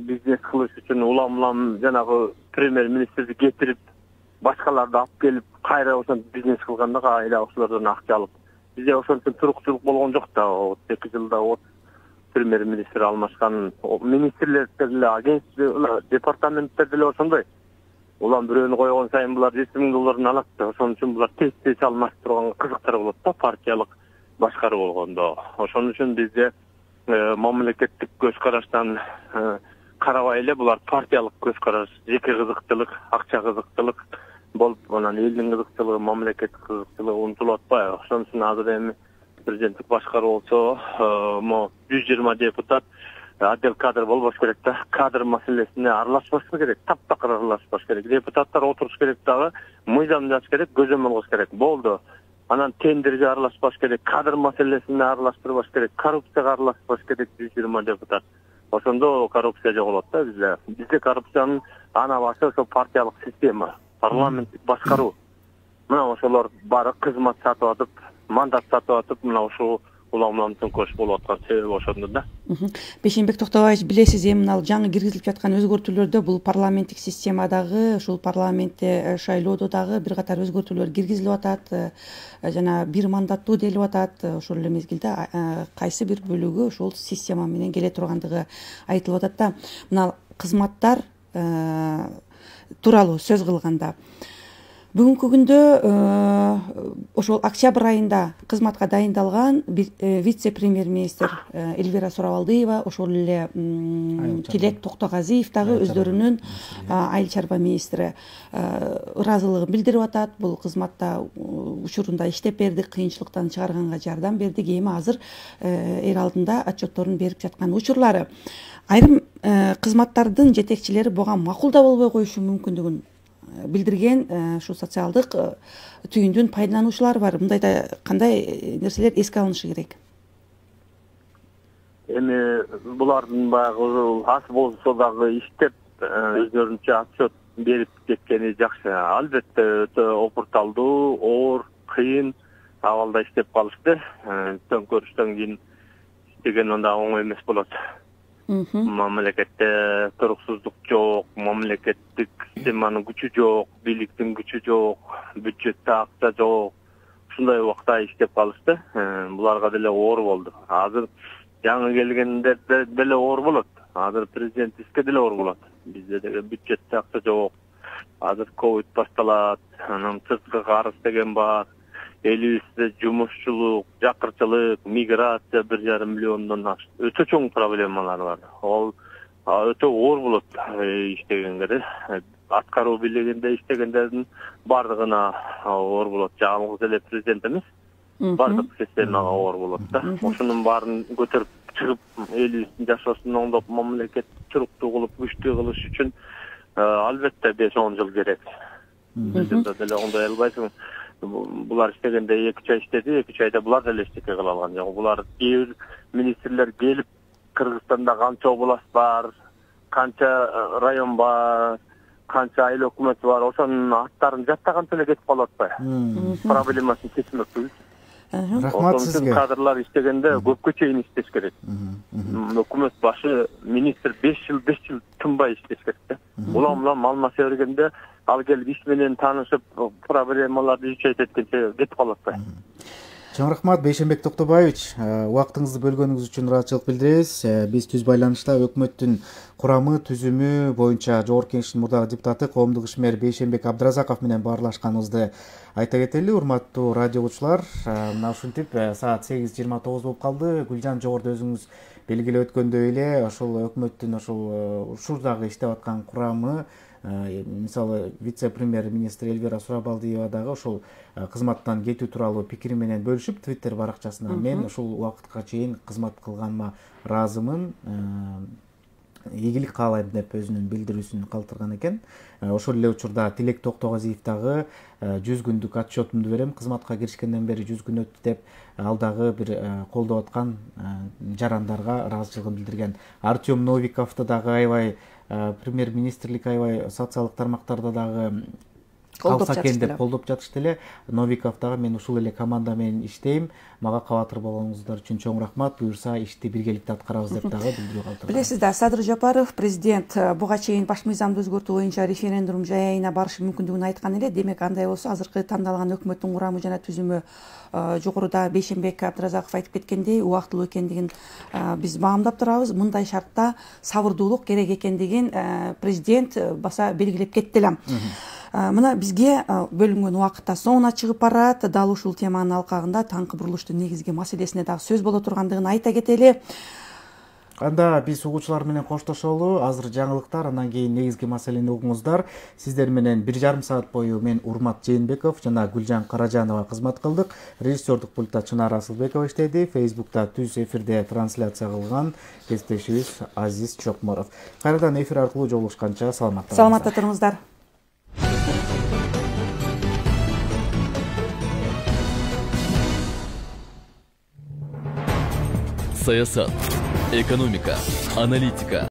бизнес кылыш үчүн улам жанагы премьер-министрди кетирип, башкаларды алып келип, кайра ошон бизнес кылганда кайра ошолордон акча алып. Бизде ошон үчүн турукчулук болгон жок да. 2 жылда премьер-министр алмашкан, министрлер деле, агентство, департаменттер деле ошондой. Улам бирөөнү койгон сайын булар 100 000 долларын алат да. Ошон үчүн булар тез алмашып турган кызыктар болот да, партиялык башкаруу болгондо. Ошон үчүн бизде мамлекеттик көз караштан карабай эле булар партиялык көз караш, жеке кызыкчылык, акча кызыкчылык болуп, анан элдин кызыкчылыгы, мамлекеттик кызыкчылыгы унутулуп атпайбы? Ошон үчүн азыр эми президенттик башкаруу болсо, 120 депутат отдел кадр болбош керек да. Кадр маселесине аралашпаш керек, таптакыр аралашпаш керек. Депутаттар отуруш керек дагы, мыйзам жазыш керек, көзөмөл кылыш керек. Болду. Анан тендерге аралашпаш керек, кадр маселесине аралаштырбаш керек, коррупцияга аралашпаш керек 120 депутат. Ошондо коррупция жоголот да бизде. Бизде коррупциянын ана башы ошо партиялык система, парламенттик башкаруу. Мына ошолор баары кызмат сатып атып, мандат сатып атып, мына ушул улам көч болуп аткан себеби ошондо да. Бейшенбек Токтобаевич, билесиз, эми мына жаңы киргизилип жаткан өзгөртүүлөрдө бул парламенттик системадагы, ушул парламентте шайлоодо дагы бир катар өзгөртүүлөр киргизилип атат, жана бир мандаттуу делип атат. Ошол эле мезгилде кайсы бир бөлүгү ушул система менен келе тургандыгы айтылып атат да. Мына кызматтар тууралуу сөз кылганда, бүгүнкү күндө ошол октябрь айында кызматка дайындалган вице-премьер-министр Эльвира Сурабалдыева, ошол эле Тилек Токтогазиев дагы өздөрүнүн айыл чарба министри ыраазылыгын билдирип атат. Бул кызматта учурунда иштеп бердик, кыйынчылыктан чыгарганга жардам бердик, эми азыр эл алдында отчетторун берип жаткан учурлары. Айрым кызматтардын жетекчилери буга макул да болбой коюшу мүмкүндүгүн билдирген ушу социалдык түйүндүн пайдалануучулары бар. Мындайда кандай нерселер эске алынышы керек? Эми булардын баягы аз болсо дагы иштеп өздөрүнчө отчет берип кеткени жакшы. Албетте өтө опурталдуу, оор, кыйын абалда иштеп калышты. Төңкөрүштөн кийин иштеген анда оңой эмес болот. Мамлекетте туруксуздук жок, мамлекеттик системанын күчү жок, бийликтин күчү жок, бюджетте акча жок. Ушундай убакта иштеп калышты. Буларга деле оор болду. Азыр жаңы келгендер деле оор болот. Азыр президентиске деле оор болот. Бизде деге бюджетте акча жок. Азыр ковид башталат, анан сырткы карыз деген бар. Элибизде жумушчулук, жакырчылык, миграция 1,5 миллиондон ашык. Өтө чоң проблемалар бар. Ал өтө оор болот иштегендер. Аткаруу бийлигинде иштегендердин бардыгына оор болот. Жалгыз эле президент эмес. Бардык системага оор болот да. Ошонун баарын көтөрүп чыгып, элибиздин жашоосун оңдоп, мамлекет туруктуу кылып, күчтүү кылыш үчүн албетте 5-10 жыл керек. Бизде деле оңдой албайсың. Булар иштегенде 2 ай иштеди, 2 айда булар деле эчтеке кыла алган жок. Булар кээ министрлер келип, Кыргызстанда канча область бар, канча район бар, канча айыл өкмөт бар, ошонун аттарын жаттаганча эле кетип калып атпайбы? Проблемасын чечмекпиз. Рахмат сизге. Кадрлар иштегенде көпкө чейин иштеш керек. Өкмөт башы, министр 5 жыл тынбай иштеш керек. Улам алмаса бергенде ал келип иш менен таанышып, проблемаларды чечет эткенче кетип калып атпайбы? Чоң рахмат Бейшенбек Токтобаевич, убактыңызды бөлгөнүңүз үчүн ыраазычылык билдиребиз. Биз түз байланышта өкмөттүн курамы, түзүмү боюнча Жогорку Кеңештин мурдагы депутаты, коомдук ишмер Бейшенбек Абдыразаков менен баарлашканыбызды айта кетели. Урматтуу радио угуучулар, мына ушинтип саат 8:29 болуп калды. Гүлжан жогоруда өзүңүз белгилеп өткөндөй эле, ошол өкмөттүн ушурдагы иштеп аткан курамы, мисалы вице-премьер-министр Эльвира Сурабалдиева дагы ошол кызматтан кетүү тууралуу пикири менен бөлүшүп, Twitter баракчасына мен ушул убакытка чейин кызмат кылганыма ыраазымын, ийгилик каалайм деп өзүнүн билдирүүсүн калтырган экен. Ошол эле учурда Тилек Токтогазиев дагы 100 күндүк отчетумду берем, кызматка киришкенден бери 100 күн өттү деп, ал дагы бир колдоп аткан жарандарга ыраазычылыгын билдирген. Артем Новиковду дагы аябай премьер-министрлик аябай социалдык тармактарда дагы калса экен деп колдоп жатышты эле. Новиков дагы мен ушул эле команда менен иштейм, мага кабатыр болгонуңуздар үчүн чоң рахмат, буюрса ишти биргеликте аткарабыз деп дагы билдирүү калтырды. Билесиз да, Садыр Жапаров президент буга чейин баш мыйзамды өзгөртүү боюнча референдум жайына барышы мүмкүндүгүн айткан эле. Демек андай болсо азыркы тандалган өкмөттүн курамы жана түзүмү жогоруда Бейшенбек Абдыразаков айтып кеткендей убактылуу экендигин биз баамдап турабыз. Мындай шартта сабырдуулук керек экендигин президент баса белгилеп кетти эле. Мына бизге бөлүнгөн убакытта соңуна чыгып барат. Дал ушул теманын алкагында таңкы бурулуштун негизги маселесине дагы сөз боло тургандыгын айта кетели. Анда биз угуучулар менен коштошолу. Азыр жаңылыктар, андан кийин негизги маселени угуңуздар. Сиздер менен 1,5 саат бою мен Урмат Жээнбеков жана Гүлжан Каражанова кызмат кылдык. Режиссердук пультта Чынар Асылбекова иштеди. Фейсбукта түз эфирде трансляция кылган кесиптешибиз Азиз Чокморов. Кайрадан эфир аркылуу жолугушканча саламатта туруңуздар. Саясат, экономика, аналитика,